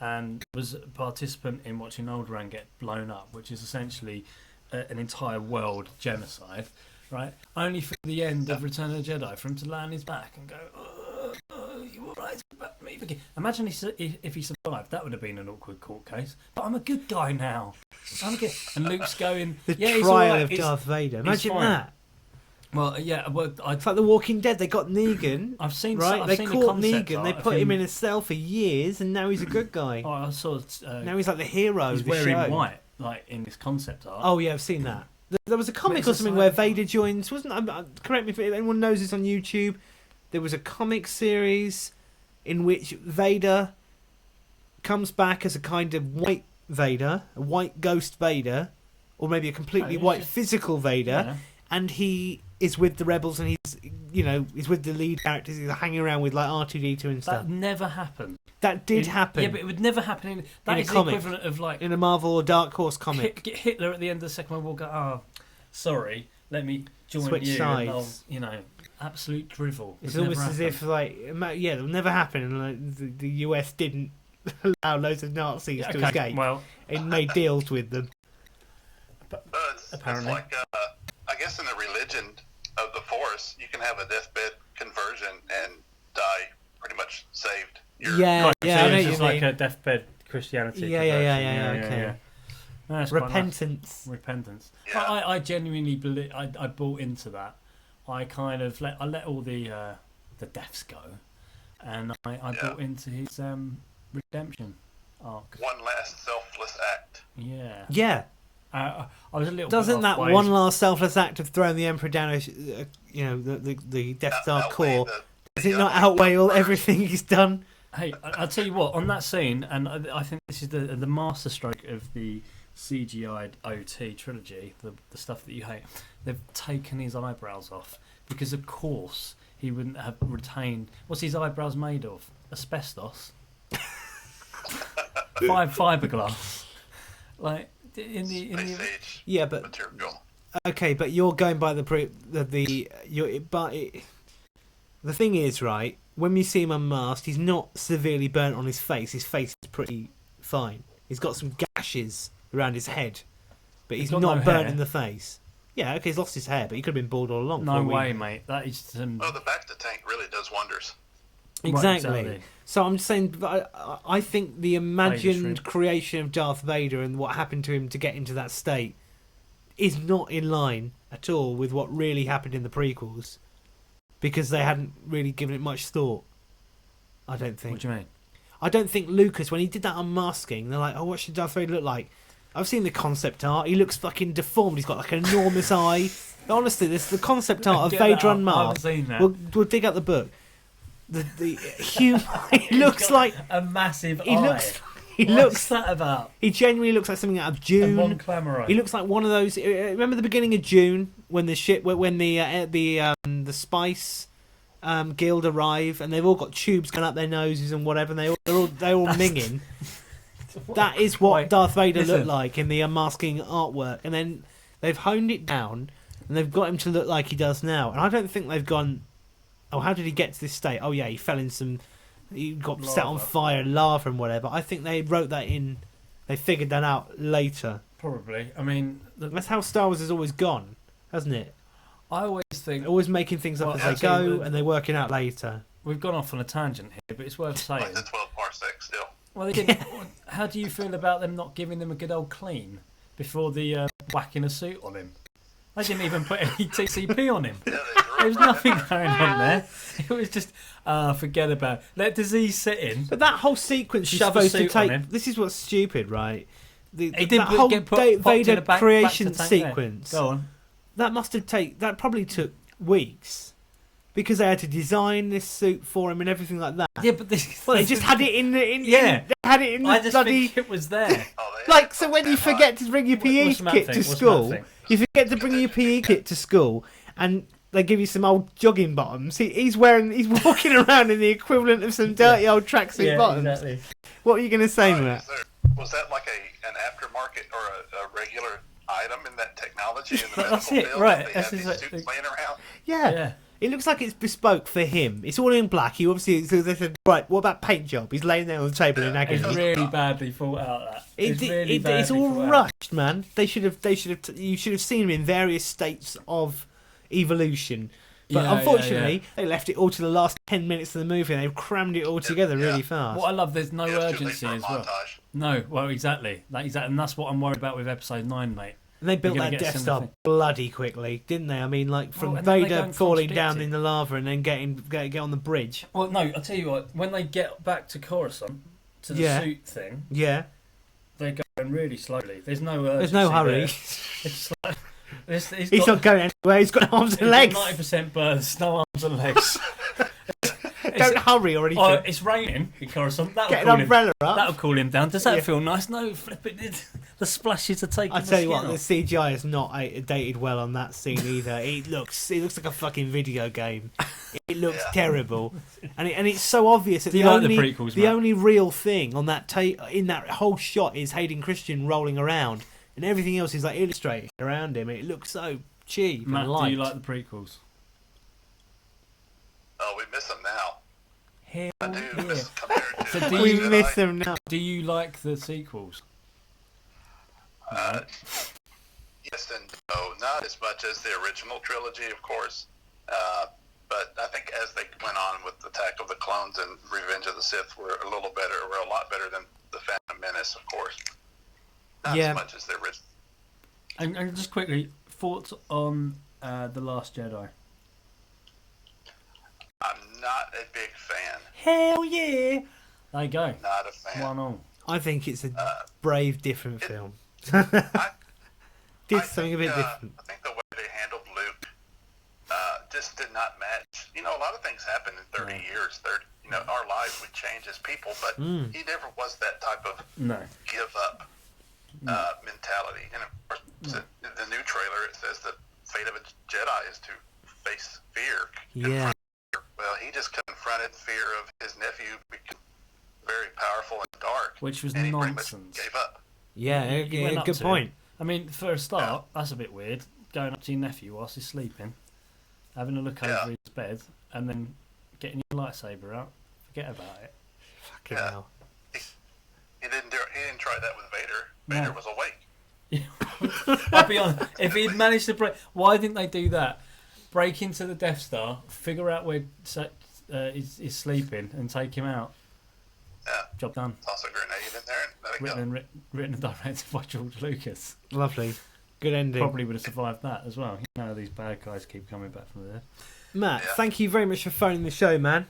and was a participant in watching Alderaan get blown up, which is essentially an entire world genocide, right? Only for the end of Return of the Jedi, for him to land his back and go, you all right about me? Imagine if he survived, that would have been an awkward court case. But I'm a good guy now. I'm good. And Luke's going,
The
yeah, he's
trial
all right.
of Darth Vader. Imagine
fine.
that.
Well, yeah, well,
It's like The Walking Dead. They got Negan.
I've seen
Right,
I've
they
seen the
caught
concept
Negan. They
art of
put him in a cell for years, and now he's a good guy.
Oh, I saw.
Now he's like the hero
He's
of the
wearing
show.
white, like in this concept art.
Oh yeah, I've seen that. There was a comic
it's
or
a
something
sci-
where Vader joins. Correct me if anyone knows this on YouTube. There was a comic series in which Vader comes back as a kind of white Vader, a white ghost Vader, or maybe a completely
Oh, yeah,
white
yeah.
physical Vader,
Yeah.
and he is with the rebels, and he's with the lead characters. He's hanging around with like R2D2 and stuff.
That never happened.
That did happen.
Yeah, but it would never happen in. That
In a
is the
comic.
equivalent of like
in a Marvel or Dark Horse comic.
Get Hitler at the end of the Second World War. Go, oh, sorry, let me join
Switch
you.
sides.
And absolute drivel.
It's
Would
almost
never
as
happen.
if, like, yeah, it'll never happen. And like, the US didn't allow loads of Nazis to escape.
Well,
It made deals with them.
It's
Apparently.
like, I guess in the religion of the Force, you can have a deathbed conversion and die pretty much saved.
Yeah,
right,
yeah,
so
I know
it's
what
just
you
like
mean.
a deathbed Christianity.
Yeah,
conversion.
okay.
That's quite nice.
Repentance.
Repentance.
Yeah.
I genuinely believe. I bought into that. I kind of let all the deaths go, and I bought into his redemption arc.
One last selfless act.
Yeah.
Yeah.
I was a little.
Doesn't
bit
that
off-ways.
one last selfless act of throwing the Emperor down, the Death Star core, does it not outweigh everything he's done?
Hey, I'll tell you what. On that scene, and I think this is the masterstroke of the CGI OT trilogy, the stuff that you hate. They've taken his eyebrows off because, of course, he wouldn't have retained. What's his eyebrows made of? Asbestos. Fiberglass. Like in the
Space age
Yeah, but
material.
okay, but you're going by the thing is, right, when we see him unmasked, he's not severely burnt on his face. His face is pretty fine. He's got some gashes around his head, but he's
got
not
no
burnt
hair.
in the face. Yeah, okay, he's lost his hair, but he could have been bald all along.
No
for all we
way,
know.
mate. That is
Oh, the back to tank really does wonders.
Exactly.
Right,
So I'm just saying, I think the imagined
shrimp.
creation of Darth Vader and what happened to him to get into that state is not in line at all with what really happened in the prequels, because they hadn't really given it much thought. I don't think.
What do you mean?
I don't think Lucas, when he did that unmasking, they're like, oh, what should Darth Vader look like? I've seen the concept art. He looks fucking deformed. He's got like an enormous eye. Honestly, this the concept art of
Get that
Vader
up.
unmasked.
I haven't seen that.
We'll dig out the book. The human. He looks
He's got
like
a massive
he
eye.
looks. He
What's
looks.
that about?
He genuinely looks like something out of
And Von
June.
Clamoran.
He looks like one of those. Remember the beginning of June when the ship, when the spice guild arrive and they've all got tubes going up their noses and whatever, and they're all minging. That is what
Wait,
Darth Vader
listen.
looked like in the unmasking artwork, and then they've honed it down and they've got him to look like he does now. And I don't think they've gone, oh, how did he get to this state? Oh yeah, he fell in some, he got set on
Lava.
fire, lava and whatever. I think they wrote that in, they figured that out later.
Probably. I mean,
That's how Star Wars has always gone, hasn't it?
I always think
Always making things up
Well,
as they
actually,
go, and they work it out later.
we've gone off on a tangent here, but it's worth
Like
saying.
the 12 parsecs still.
Well, they didn't. How do you feel about them not giving them a good old clean before the whacking a suit on him? They didn't even put any TCP on him.
Yeah,
There was nothing going on there. It was just, forget about it. Let disease sit in.
But that whole sequence is
Shove a
supposed to
suit on
take.
him.
This is what's stupid, right?
He
That
didn't
whole
get
Darth
popped in
Vader
the back
creation
to tank there.
sequence.
Go on.
That probably took weeks because they had to design this suit for him and everything like that.
Yeah, but this.
Well, they just had it in the
Yeah.
they had it in
I
the
just
bloody
think it was there.
Oh, they
like.
had
So
to
when you
stand
forget to bring your PE
What's Matt
kit
think?
to
What's Matt
school,
think?
you forget to bring your PE kit to school, and they give you some old jogging bottoms. He's walking around in the equivalent of some dirty old tracksuit bottoms.
exactly.
What are you going to say,
by.
Matt?
Was that like an aftermarket or a regular item in that technology in the
That's
medical
it,
field?
right.
They
That's
have these
exactly-
suits laying around.
Yeah.
Yeah.
It looks like it's bespoke for him. It's all in black. He obviously, so they said, right, what about paint job? He's laying there on the table in agony.
It's really badly thought out. That it's really badly
it's all
thought out.
rushed, man. You should have seen him in various states of evolution. But
Yeah,
unfortunately, they left it all to the last 10 minutes of the movie and they've crammed it all together
Yeah.
really fast.
What I love, there's no
Yeah, it's too late
urgency
for a
as well.
montage.
No, well, exactly. And that's what I'm worried about with episode 9, mate.
And they built
You're gonna
that
get
Death
a
Star
similar thing.
bloody quickly, didn't they? I mean, like from
Well, and then they go
Vader
and
falling
contradict
down
it.
in the lava and then get on the bridge.
Well, no, I'll tell you what. When they get back to Coruscant, to the
Yeah.
suit thing,
Yeah,
they're going really slowly. There's no urgency.
there's no hurry.
there. It's like,
He's not going anywhere. He's got arms and legs.
90% birds, no arms and legs.
Don't hurry or anything.
Oh, it's raining in Coruscant. That'll
Get an
cool him.
umbrella up.
That'll cool him down. Does that
Yeah.
feel nice? No, flip it. The splashes are taking.
I
the
tell you
skin
what, the
off.
CGI is not dated well on that scene either. It looks like a fucking video game. It looks terrible, and it's so obvious that
Do you like the prequels,
the
Matt?
only real thing on that in that whole shot is Hayden Christian rolling around, and everything else is like illustrated around him. It looks so cheap
Matt,
and light.
do you like the prequels?
Oh, we miss them now.
Hell
I do
yeah.
miss them compared to
So
the
do
Last
we
you-
Jedi.
miss them now.
Do you like the sequels?
Yes and no, not as much as the original trilogy, of course. But I think as they went on with Attack of the Clones and Revenge of the Sith, were a lot better than the Phantom Menace, of course. Not
Yeah.
as much as the original.
And just quickly, thoughts on The Last Jedi?
I'm not a big fan.
Hell yeah!
There you go.
Not a fan.
1-1.
I think it's a brave, different film.
I
Did something a bit
think,
different.
I think the way they handled Luke just did not match. You know, a lot of things happen in 30 years. Our lives would change as people, but he never was that type of
No.
give up mentality. And of course, in the new trailer, it says the fate of a Jedi is to face fear.
Yeah.
Well, he just confronted fear of his nephew becoming very powerful and dark,
Which was
and he pretty much
nonsense.
gave up.
Yeah,
He went up
good
to
point.
I mean, for a start, that's a bit weird. Going up to your nephew whilst he's sleeping, having a look
Yeah.
over his bed, and then getting your lightsaber out. Forget about it.
Fucking
Yeah.
hell.
He didn't try that with Vader.
No.
Vader was awake.
I'll be honest. If he'd managed to break, why didn't they do that? Break into the Death Star, figure out where he's sleeping, and take him out.
Yeah.
Job done.
Toss a grenade in there and let it go.
Written and directed by George Lucas.
Lovely. Good ending.
Probably would have survived that as well. You know, these bad guys keep coming back from the dead.
Matt,
Yeah.
thank you very much for phoning the show, man.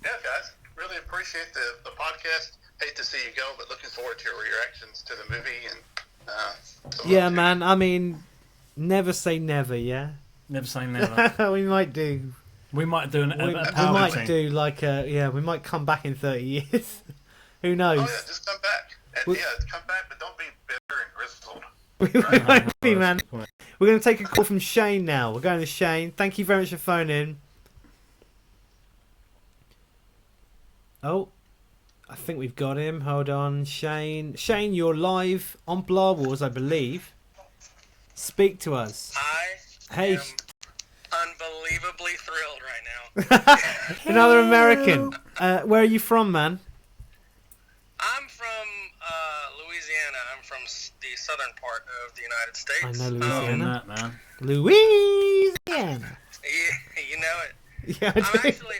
Yeah, guys, really appreciate the podcast. Hate to see you go, but looking forward to your reactions to the movie. And
Yeah, man. I mean, never say never, yeah?
Never say never.
we might do.
We might do
We
a power
might
team.
do like we might come back in 30 years. Who knows?
Oh yeah, just come back. And
We-
come back, but don't be bitter and grizzled.
We might be, man. We're going to take a call from Shane now. We're going to Shane. Thank you very much for phoning. Oh. I think we've got him. Hold on, Shane. Shane, you're live on Blah Wars, I believe. Speak to us.
I
Hey.
am unbelievably thrilled right now.
Another American. Where are you from, man?
I'm from Louisiana. I'm from the southern part of the United States.
I know
Not in
Louisiana.
that, man.
Louisiana.
You know it.
Yeah, I do.
I'm actually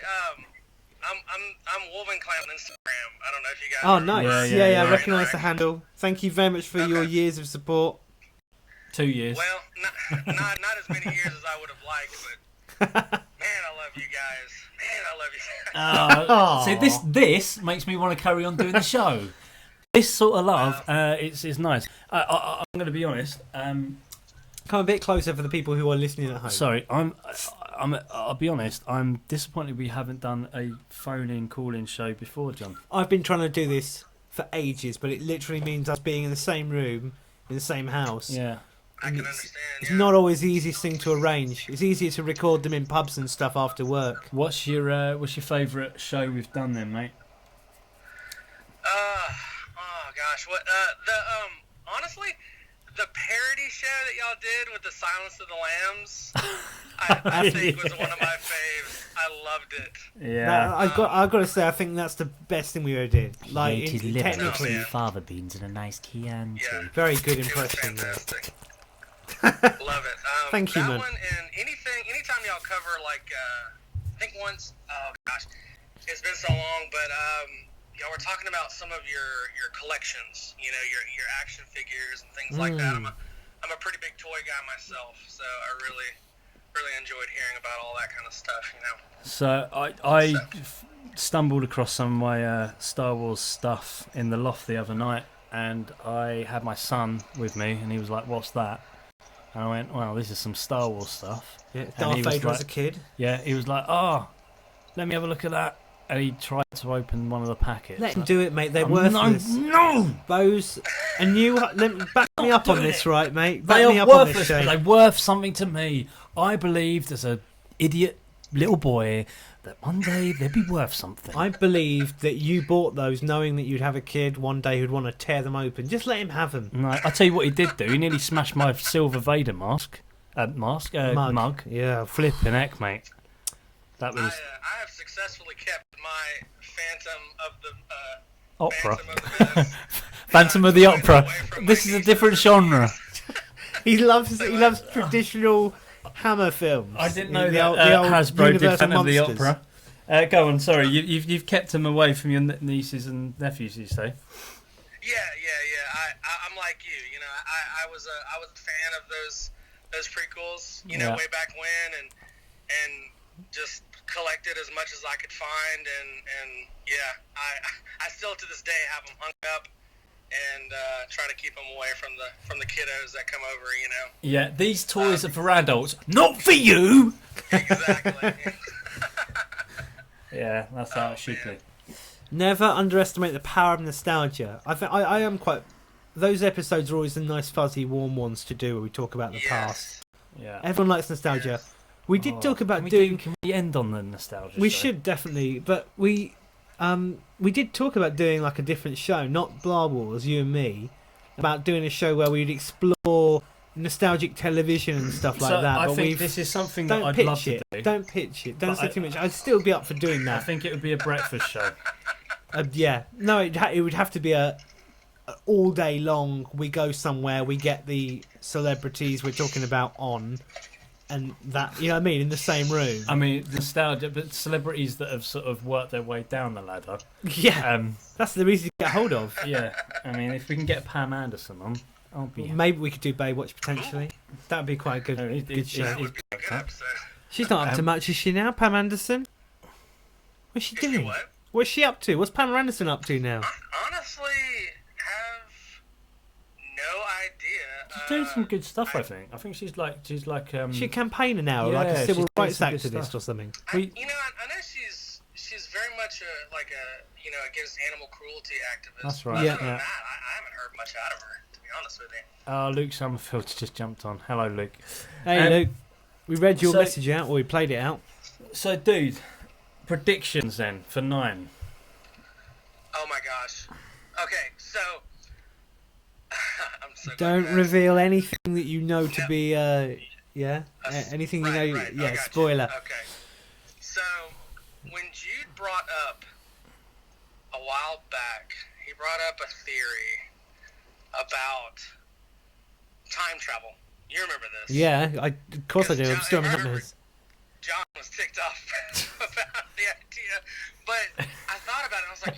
I'm Wolven Clown on Instagram. I don't know if you guys.
Oh, nice.
Yeah,
Yeah, I
yeah.
recognise the handle. Thank you very much for your years of support.
2 years.
Well, not as many years as I would have liked, but man, I love you guys. Man, I love you guys.
See, this makes me want to carry on doing the show. This sort of love, it's nice. I'm going to be honest.
Come a bit closer for the people who are listening at home.
Sorry, I'll be honest. I'm disappointed we haven't done a phone-in, call-in show before, John.
I've been trying to do this for ages, but it literally means us being in the same room, in the same house.
Yeah.
I can understand.
It's not always the easiest thing to arrange. It's easier to record them in pubs and stuff after work.
What's your favourite show we've done then, mate?
Oh gosh, what honestly, the parody show that y'all did with the Silence of the Lambs, I think was one of my faves. I loved it.
Yeah.
I've got to say, I think that's the best thing we ever did. Like, technically,
fava beans and a nice Chianti.
Yeah.
very good
It was
impression. There.
fantastic. Love it.
Thank you,
that
man.
one and anytime y'all cover like, I think once. Oh gosh, it's been so long, but y'all were talking about some of your collections. You know, your action figures and things like that. I'm a pretty big toy guy myself, so I really enjoyed hearing about all that kind of stuff. You know.
So I stumbled across some of my Star Wars stuff in the loft the other night, and I had my son with me, and he was like, "What's that?" And I went, "Well, this is some Star Wars stuff."
Yeah,
And
Darth
he was
Vader
like-
as a kid.
Yeah, he was like, "Oh, let me have a look at that." And he tried to open one of the packets.
Let him do it, mate. They're
Oh,
worthless.
No!
Those, and you back me up on
doing
this,
it.
right, mate? Back
They
me
are
up on this,
worthless, but
Shane.
they're worth something to me. I believed as a idiot little boy that one day they'd be worth something.
I believed that you bought those knowing that you'd have a kid one day who'd want to tear them open. Just let him have them.
No, I tell you what he did do. He nearly smashed my silver Vader mug.
Mug. Yeah.
Flipping heck, mate. That was
I have successfully kept my Phantom of the
opera.
Phantom of the Menace.
Phantom of the
Away
Opera.
from
This
my
is a
niece.
different genre.
He loves traditional Hammer films.
I didn't know
The
that
old- the old
Hasbro did
Universal
Phantom of the
Monsters.
Opera. Go on, sorry. You've kept them away from your nieces and nephews, you say?
Yeah. I'm like you. You know, I was a fan of those prequels. You know,
Yeah.
way back when, and just collected as much as I could find, and yeah, I still to this day have them hung up and try to keep them away from the kiddos that come over. You know.
Yeah, these toys are for adults, not for you.
Exactly.
Yeah, that's how
Oh,
it should
man.
be.
Never underestimate the power of nostalgia. I think I am quite. Those episodes are always the nice, fuzzy, warm ones to do where we talk about the past.
Yeah.
Everyone likes nostalgia. We did talk about
can
doing.
Can we end on the nostalgia?
We
show?
should definitely, but we did talk about doing like a different show, not Blah Wars, you and me, about doing a show where we'd explore nostalgic television and stuff like
So
that.
I
but
think
we've
this is something that
don't
I'd
pitch
love
it.
to do.
Don't pitch it. Don't
But
say
I-
too much. I'd still be up for doing
I
that.
think it would be a breakfast show.
Yeah, no, it would have to be a all day long. We go somewhere, we get the celebrities we're talking about on, and that, you know what I mean, in the same room.
I mean, nostalgia, but celebrities that have sort of worked their way down the ladder.
Yeah, that's the reason to get hold of.
Yeah, I mean, if we can get Pam Anderson on, I'll be.
Maybe we could do Baywatch potentially. That would be quite a good,
No,
good show.
That would be a good episode.
She's not up to much, is she now, Pam Anderson? What's she
Is she
doing?
what?
What's she up to? What's Pam Anderson up to now?
Honestly, have no idea.
She's doing some good stuff, I think. I think she's like.
Is she a campaigner now, or like
yeah,
a civil
she's doing
rights
some good
activist
stuff.
or something?
I know she's very much against animal cruelty activist.
That's right,
Other
yeah.
than
Yeah.
that, I haven't heard much out of her, to be honest with you.
Oh, Luke Summerfield's just jumped on. Hello, Luke.
Hey, Luke, we read your
so-
message out, or we played it out.
So, dude, predictions then for 9.
Oh my gosh. Okay, so I'm so glad
Don't
you asked.
reveal anything that you know to
No.
be anything you know.
Right, I
Yeah,
got you.
spoiler.
Okay. So when Jude brought up a while back, he brought up a theory about time travel. You remember this?
Yeah, of course I do. I'm still remembering this.
John was ticked off about the idea, but I thought about it. I was like,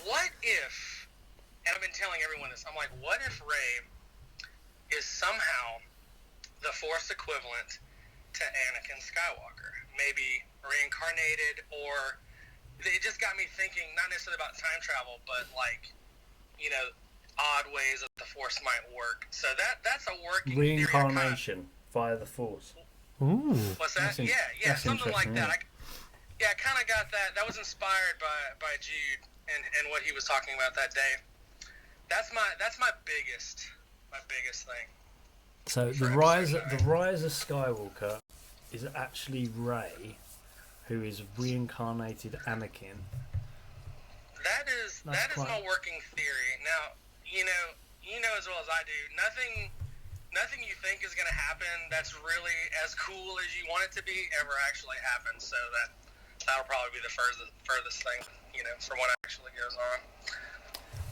what if? And I've been telling everyone this. I'm like, what if Rey is somehow the Force equivalent to Anakin Skywalker? Maybe reincarnated, or it just got me thinking. Not necessarily about time travel, but like, odd ways that the Force might work. So that's a working
Reincarnation via the Force.
Ooh.
What's that?
That's
Yeah, something like
interesting,
that.
yeah.
I kind of got that. That was inspired by Jude and what he was talking about that day. That's my biggest thing.
So the rise of Skywalker is actually Rey, who is reincarnated Anakin.
That is my working theory. Now, you know as well as I do, nothing you think is going to happen that's really as cool as you want it to be ever actually happens. So that'll probably be the furthest thing, from what actually goes on.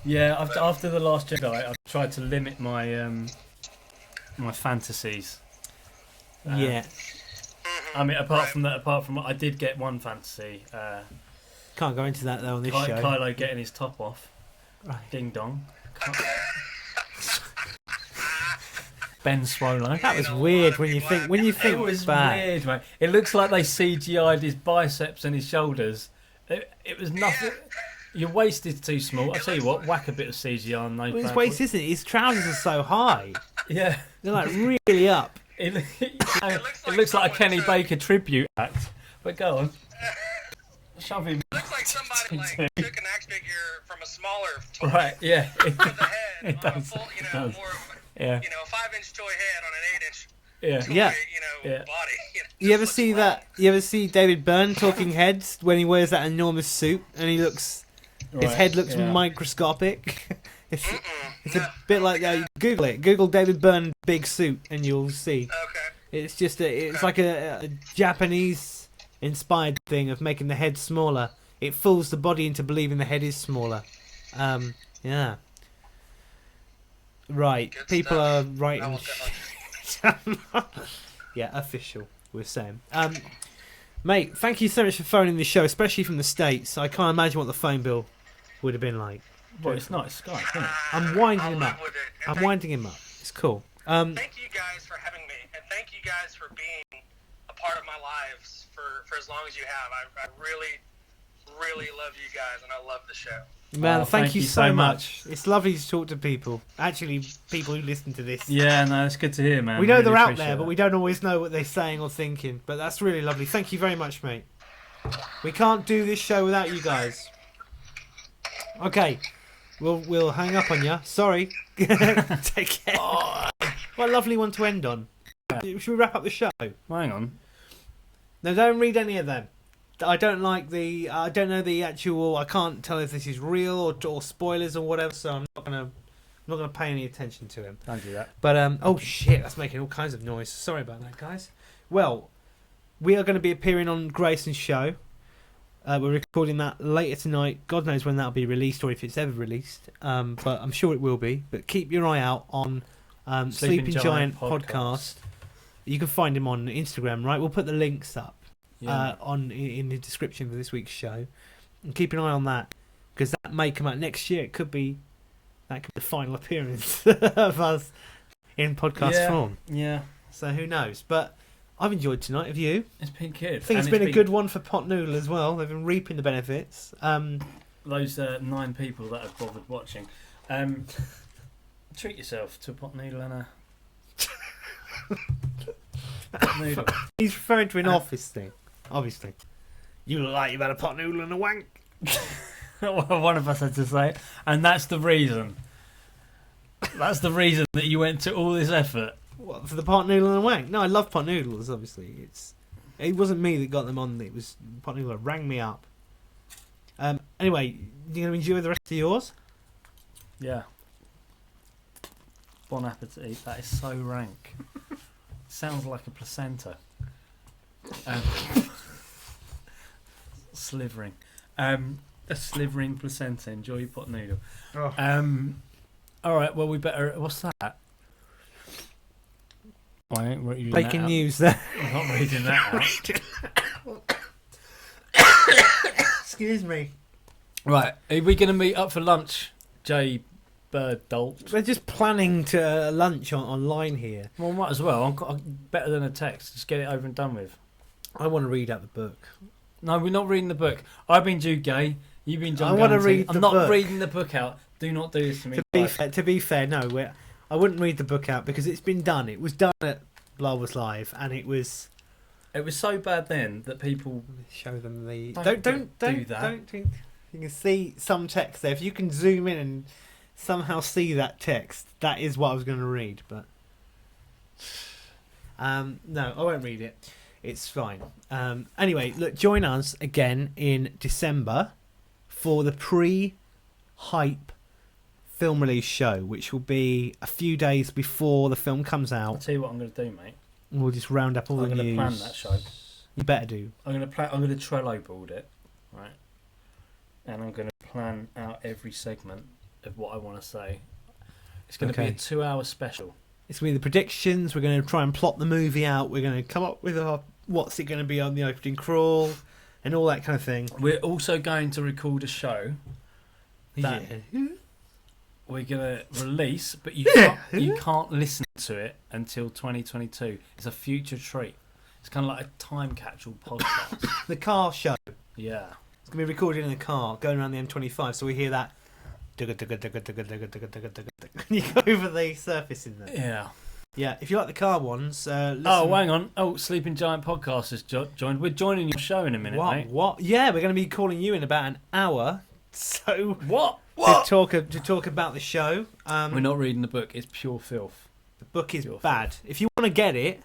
Yeah, after The Last Jedi, I've tried to limit my my fantasies.
Yeah.
I mean, apart from I did get one fantasy.
Can't go into that though on this show.
Kylo getting his top off.
Right.
Ding dong. Ben Swallow.
That was weird when you think
It was
back.
weird, mate. It looks like they CGI'd his biceps and his shoulders. It was nothing. Your waist is too small. I'll tell you what, whack a bit of CGI on those.
Well, his
bad
waist
boys.
isn't. His trousers are so high.
Yeah.
They're like really up.
It
like
looks like a
someone
Kenny
took-
Baker tribute act. But go on. Shove him.
Looks like somebody took an action figure from a smaller toy
Right, yeah.
for the head
It
on a
does.
full,
It does.
more of a,
Yeah.
5-inch toy head on an 8-inch
Yeah.
toy,
Yeah.
Yeah.
body.
You ever see that? You ever see David Byrne talking heads when he wears that enormous suit and he looks? His
Right,
head looks
yeah.
microscopic. It's a bit like that. Google it. Google David Byrne big suit and you'll see.
Okay.
It's just it's like a Japanese inspired thing of making the head smaller. It fools the body into believing the head is smaller. Yeah. Right.
Good
People
stuff.
are writing.
I will definitely-
Yeah, official. We're saying. Mate, thank you so much for phoning the show, especially from the States. I can't imagine what the phone bill would have been like.
Well, it's not. It's Skype, isn't it?
I'm winding
I'll
him
live
up.
with it. And
I'm
thank-
winding him up. It's cool.
Thank you guys for having me, and thank you guys for being a part of my lives for as long as you have. I really, really love you guys, and I love the show.
Man,
Oh,
thank you so much. It's lovely to talk to people. Actually, people who listen to this.
Yeah, no, it's good to hear, man.
We know
Really
they're out
appreciate
there, but
that.
we don't always know what they're saying or thinking. But that's really lovely. Thank you very much, mate. We can't do this show without you guys. Okay, we'll hang up on you. Sorry. Take care. What a lovely one to end on. Should we wrap up the show?
Hang on.
No, don't read any of them. I don't like the. I don't know the actual. I can't tell if this is real or spoilers or whatever. So I'm not gonna pay any attention to him.
Don't do that.
But oh shit, that's making all kinds of noise. Sorry about that, guys. Well, we are going to be appearing on Grayson's show. We're recording that later tonight. God knows when that'll be released or if it's ever released. But I'm sure it will be. But keep your eye out on Sleeping Giant podcast. You can find him on Instagram, right? We'll put the links up in the description for this week's show. And keep an eye on that because that may come out next year. That could be the final appearance of us in podcast form.
Yeah,
So who knows? But I've enjoyed tonight. Have you?
it's been good.
I think it's been a good one for Pot Noodle as well. They've been reaping the benefits.
Those 9 people that have bothered watching. Treat yourself to a pot noodle and a pot noodle.
He's referring to an office thing, obviously. You look like you've had a pot noodle and a wank.
One of us had to say it, and that's the reason. That's the reason that you went to all this effort.
What, for the pot noodle and a wank? No, I love pot noodles, obviously. It wasn't me that got them on. It was pot noodle that rang me up. Anyway, you going to enjoy the rest of yours?
Yeah. Bon appetit. That is so rank. Sounds like a placenta. Slivering. A slivering placenta. Enjoy your pot noodle.
Oh.
All right. Well, we better. What's that? I ain't reading
Breaking
that out.
news there.
I'm not reading that out.
Excuse me.
Right. Are we going to meet up for lunch, Jay Bird Dolt?
We're just planning to lunch online here.
Well, might as well. I'm better than a text. Just get it over and done with.
I want to read out the book.
No, we're not reading the book. I've been Jude Gay. You've been John
I want to
Gunsey.
read
I'm
the
not
book.
reading the book out. Do not do this to me.
To be fair, no. I wouldn't read the book out because it's been done. It was done at Blarwas Live, and it was.
It was so bad then that people
Show them the.
Don't
do
do that.
Don't. You can see some text there. If you can zoom in and somehow see that text, that is what I was going to read. But no, I won't read it. It's fine. Anyway, look, join us again in December for the pre-hype film release show, which will be a few days before the film comes
I'll
out.
tell you what I'm going to do, mate.
We'll just round up all
I'm
the
going
news.
to plan that show.
You better do.
I'm going to Trello board it, right? And I'm going to plan out every segment of what I want to say. It's going to be a 2-hour special.
It's going to be the predictions. We're going to try and plot the movie out. We're going to come up with what's it going to be on the opening crawl and all that kind of thing.
We're also going to record a show that we're going to release, but you can't listen to it until 2022. It's a future treat. It's kind of like a time capsule podcast.
The car show.
Yeah.
It's going to be recorded in the car going around the M25, so we hear that. You go over the surface in there.
Yeah.
Yeah, if you like the car ones, listen.
Oh, hang on. Oh, Sleeping Giant Podcast has joined. We're joining your show in a minute, mate.
What? Yeah, we're going to be calling you in about an hour. So
What?
to talk about the show.
We're not reading the book. It's pure filth.
The book is
Pure
bad. If you want to get it,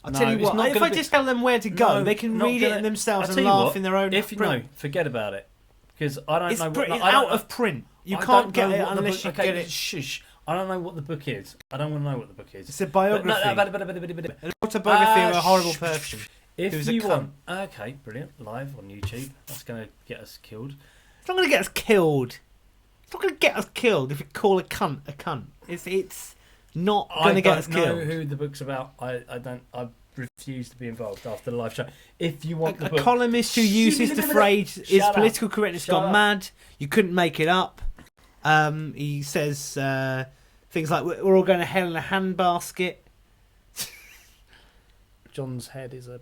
I'll
No,
tell you
it's
what.
not
If
gonna
I
be-
just tell them where to go,
No,
they can
not
read
gonna-
it themselves
I'll
and
tell you
laugh
what,
in their own.
If you
print.
know, forget about it. Because I don't
It's
know.
it's
I
out
don't-
of print. You
I
can't
don't
get
know
it
what the
unless
book-
you
okay,
get it.
Shush. I don't know what the book is. I don't want to know what the book is.
It's a biography. An autobiography of a horrible person.
If
who's a
you
cunt.
want, okay, brilliant, live on YouTube. That's going to get us killed.
It's not going to get us killed. It's not going to get us killed if you call a cunt a cunt. It's not going to get us
I don't know
killed.
who the book's about. I don't. I refuse to be involved after the live show. If you want the
A
book,
columnist who uses the phrase "is
Shut up.
political correctness
Shut
gone
up.
mad?" You couldn't make it up. He says things like "we're all going to hell in a handbasket."
John's head is a.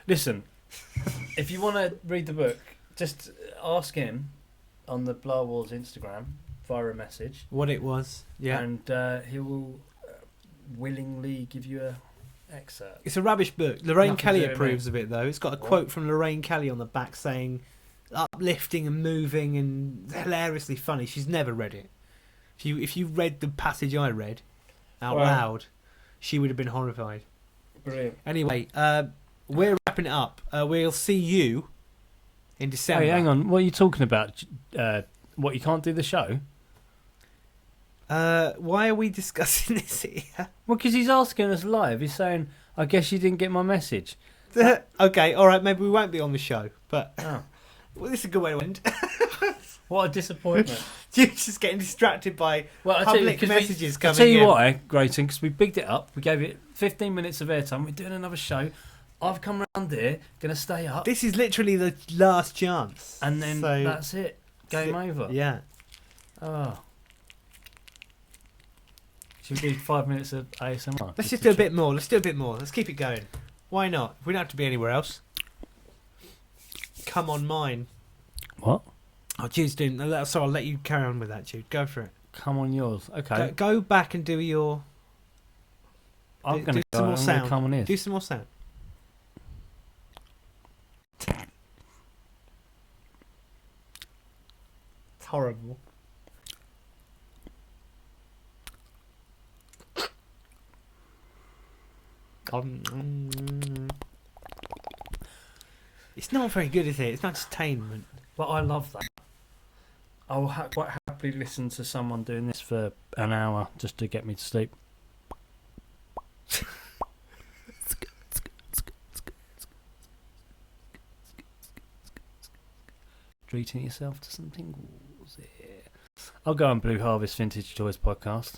Listen, if you want to read the book, just ask him on the Blah Wars Instagram via a message,
What it was, yeah.
and he will willingly give you a excerpt.
It's a rubbish book. Lorraine
Nothing
Kelly
to do with
approves of it, though. It's got a quote from Lorraine Kelly on the back saying, uplifting and moving and hilariously funny. She's never read it. If you read the passage I read out
Well-
loud, she would have been horrified.
Brilliant.
Anyway, we're wrapping it up. We'll see you in December.
Hey, hang on. What are you talking about? What, you can't do the show?
Why are we discussing this here?
Well, because he's asking us live. He's saying, I guess you didn't get my message.
Okay, all right, maybe we won't be on the show, but
Oh.
well, this is a good way to end.
What a disappointment.
You're just getting distracted by
Well, I tell you,
public
'cause
messages
I
coming
tell you
in.
why, Grayson, because we bigged it up. We gave it 15 minutes of airtime. We're doing another show. I've come round here, going to stay up,
This is literally the last chance.
and then
So-
that's it. Game over.
Yeah.
Oh. Should we do 5 minutes of ASMR?
Let's just do a bit more. Let's do a bit more. Let's keep it going. Why not? We don't have to be anywhere else. Come on mine.
What?
Oh, Jude's doing... So I'll let you carry on with that, Jude. Go for it.
Come on, yours. Okay.
Go back and do your...
I'm
do
going to
some more
I'm
sound.
gonna come on his.
Do some more sound. It's horrible. It's not very good, is it? It's not entertainment.
But I love that. I'll quite happily listen to someone doing this for an hour just to get me to sleep. Treating yourself to some tingles. Yeah. I'll go on Blue Harvest Vintage Toys podcast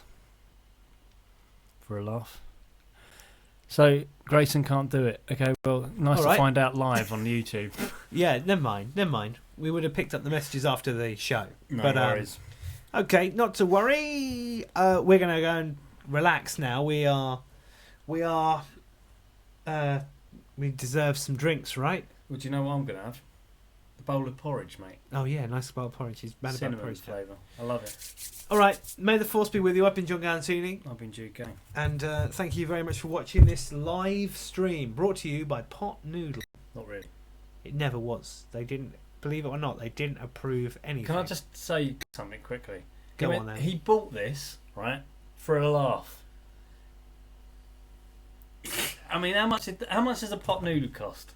for a laugh. So Grayson can't do it. Okay, well, nice to find out live on YouTube.
Yeah, never mind. We would have picked up the messages after the show.
No
but,
worries.
Okay, not to worry. We're going to go and relax now. We deserve some drinks, right?
Well, do you know what I'm going to have? The bowl of porridge, mate.
Oh yeah, nice bowl of porridge. He's mad about
Cinnamon
porridge
flavour. I love it.
All right, may the force be with you. I've been John Gantini.
I've been Jude Gang.
And thank you very much for watching this live stream brought to you by Pot Noodle.
Not really.
It never was. They didn't, believe it or not, they didn't approve anything.
Can I just say something quickly?
Go on then.
He bought this, right, for a laugh. I mean, how much does a pot noodle cost?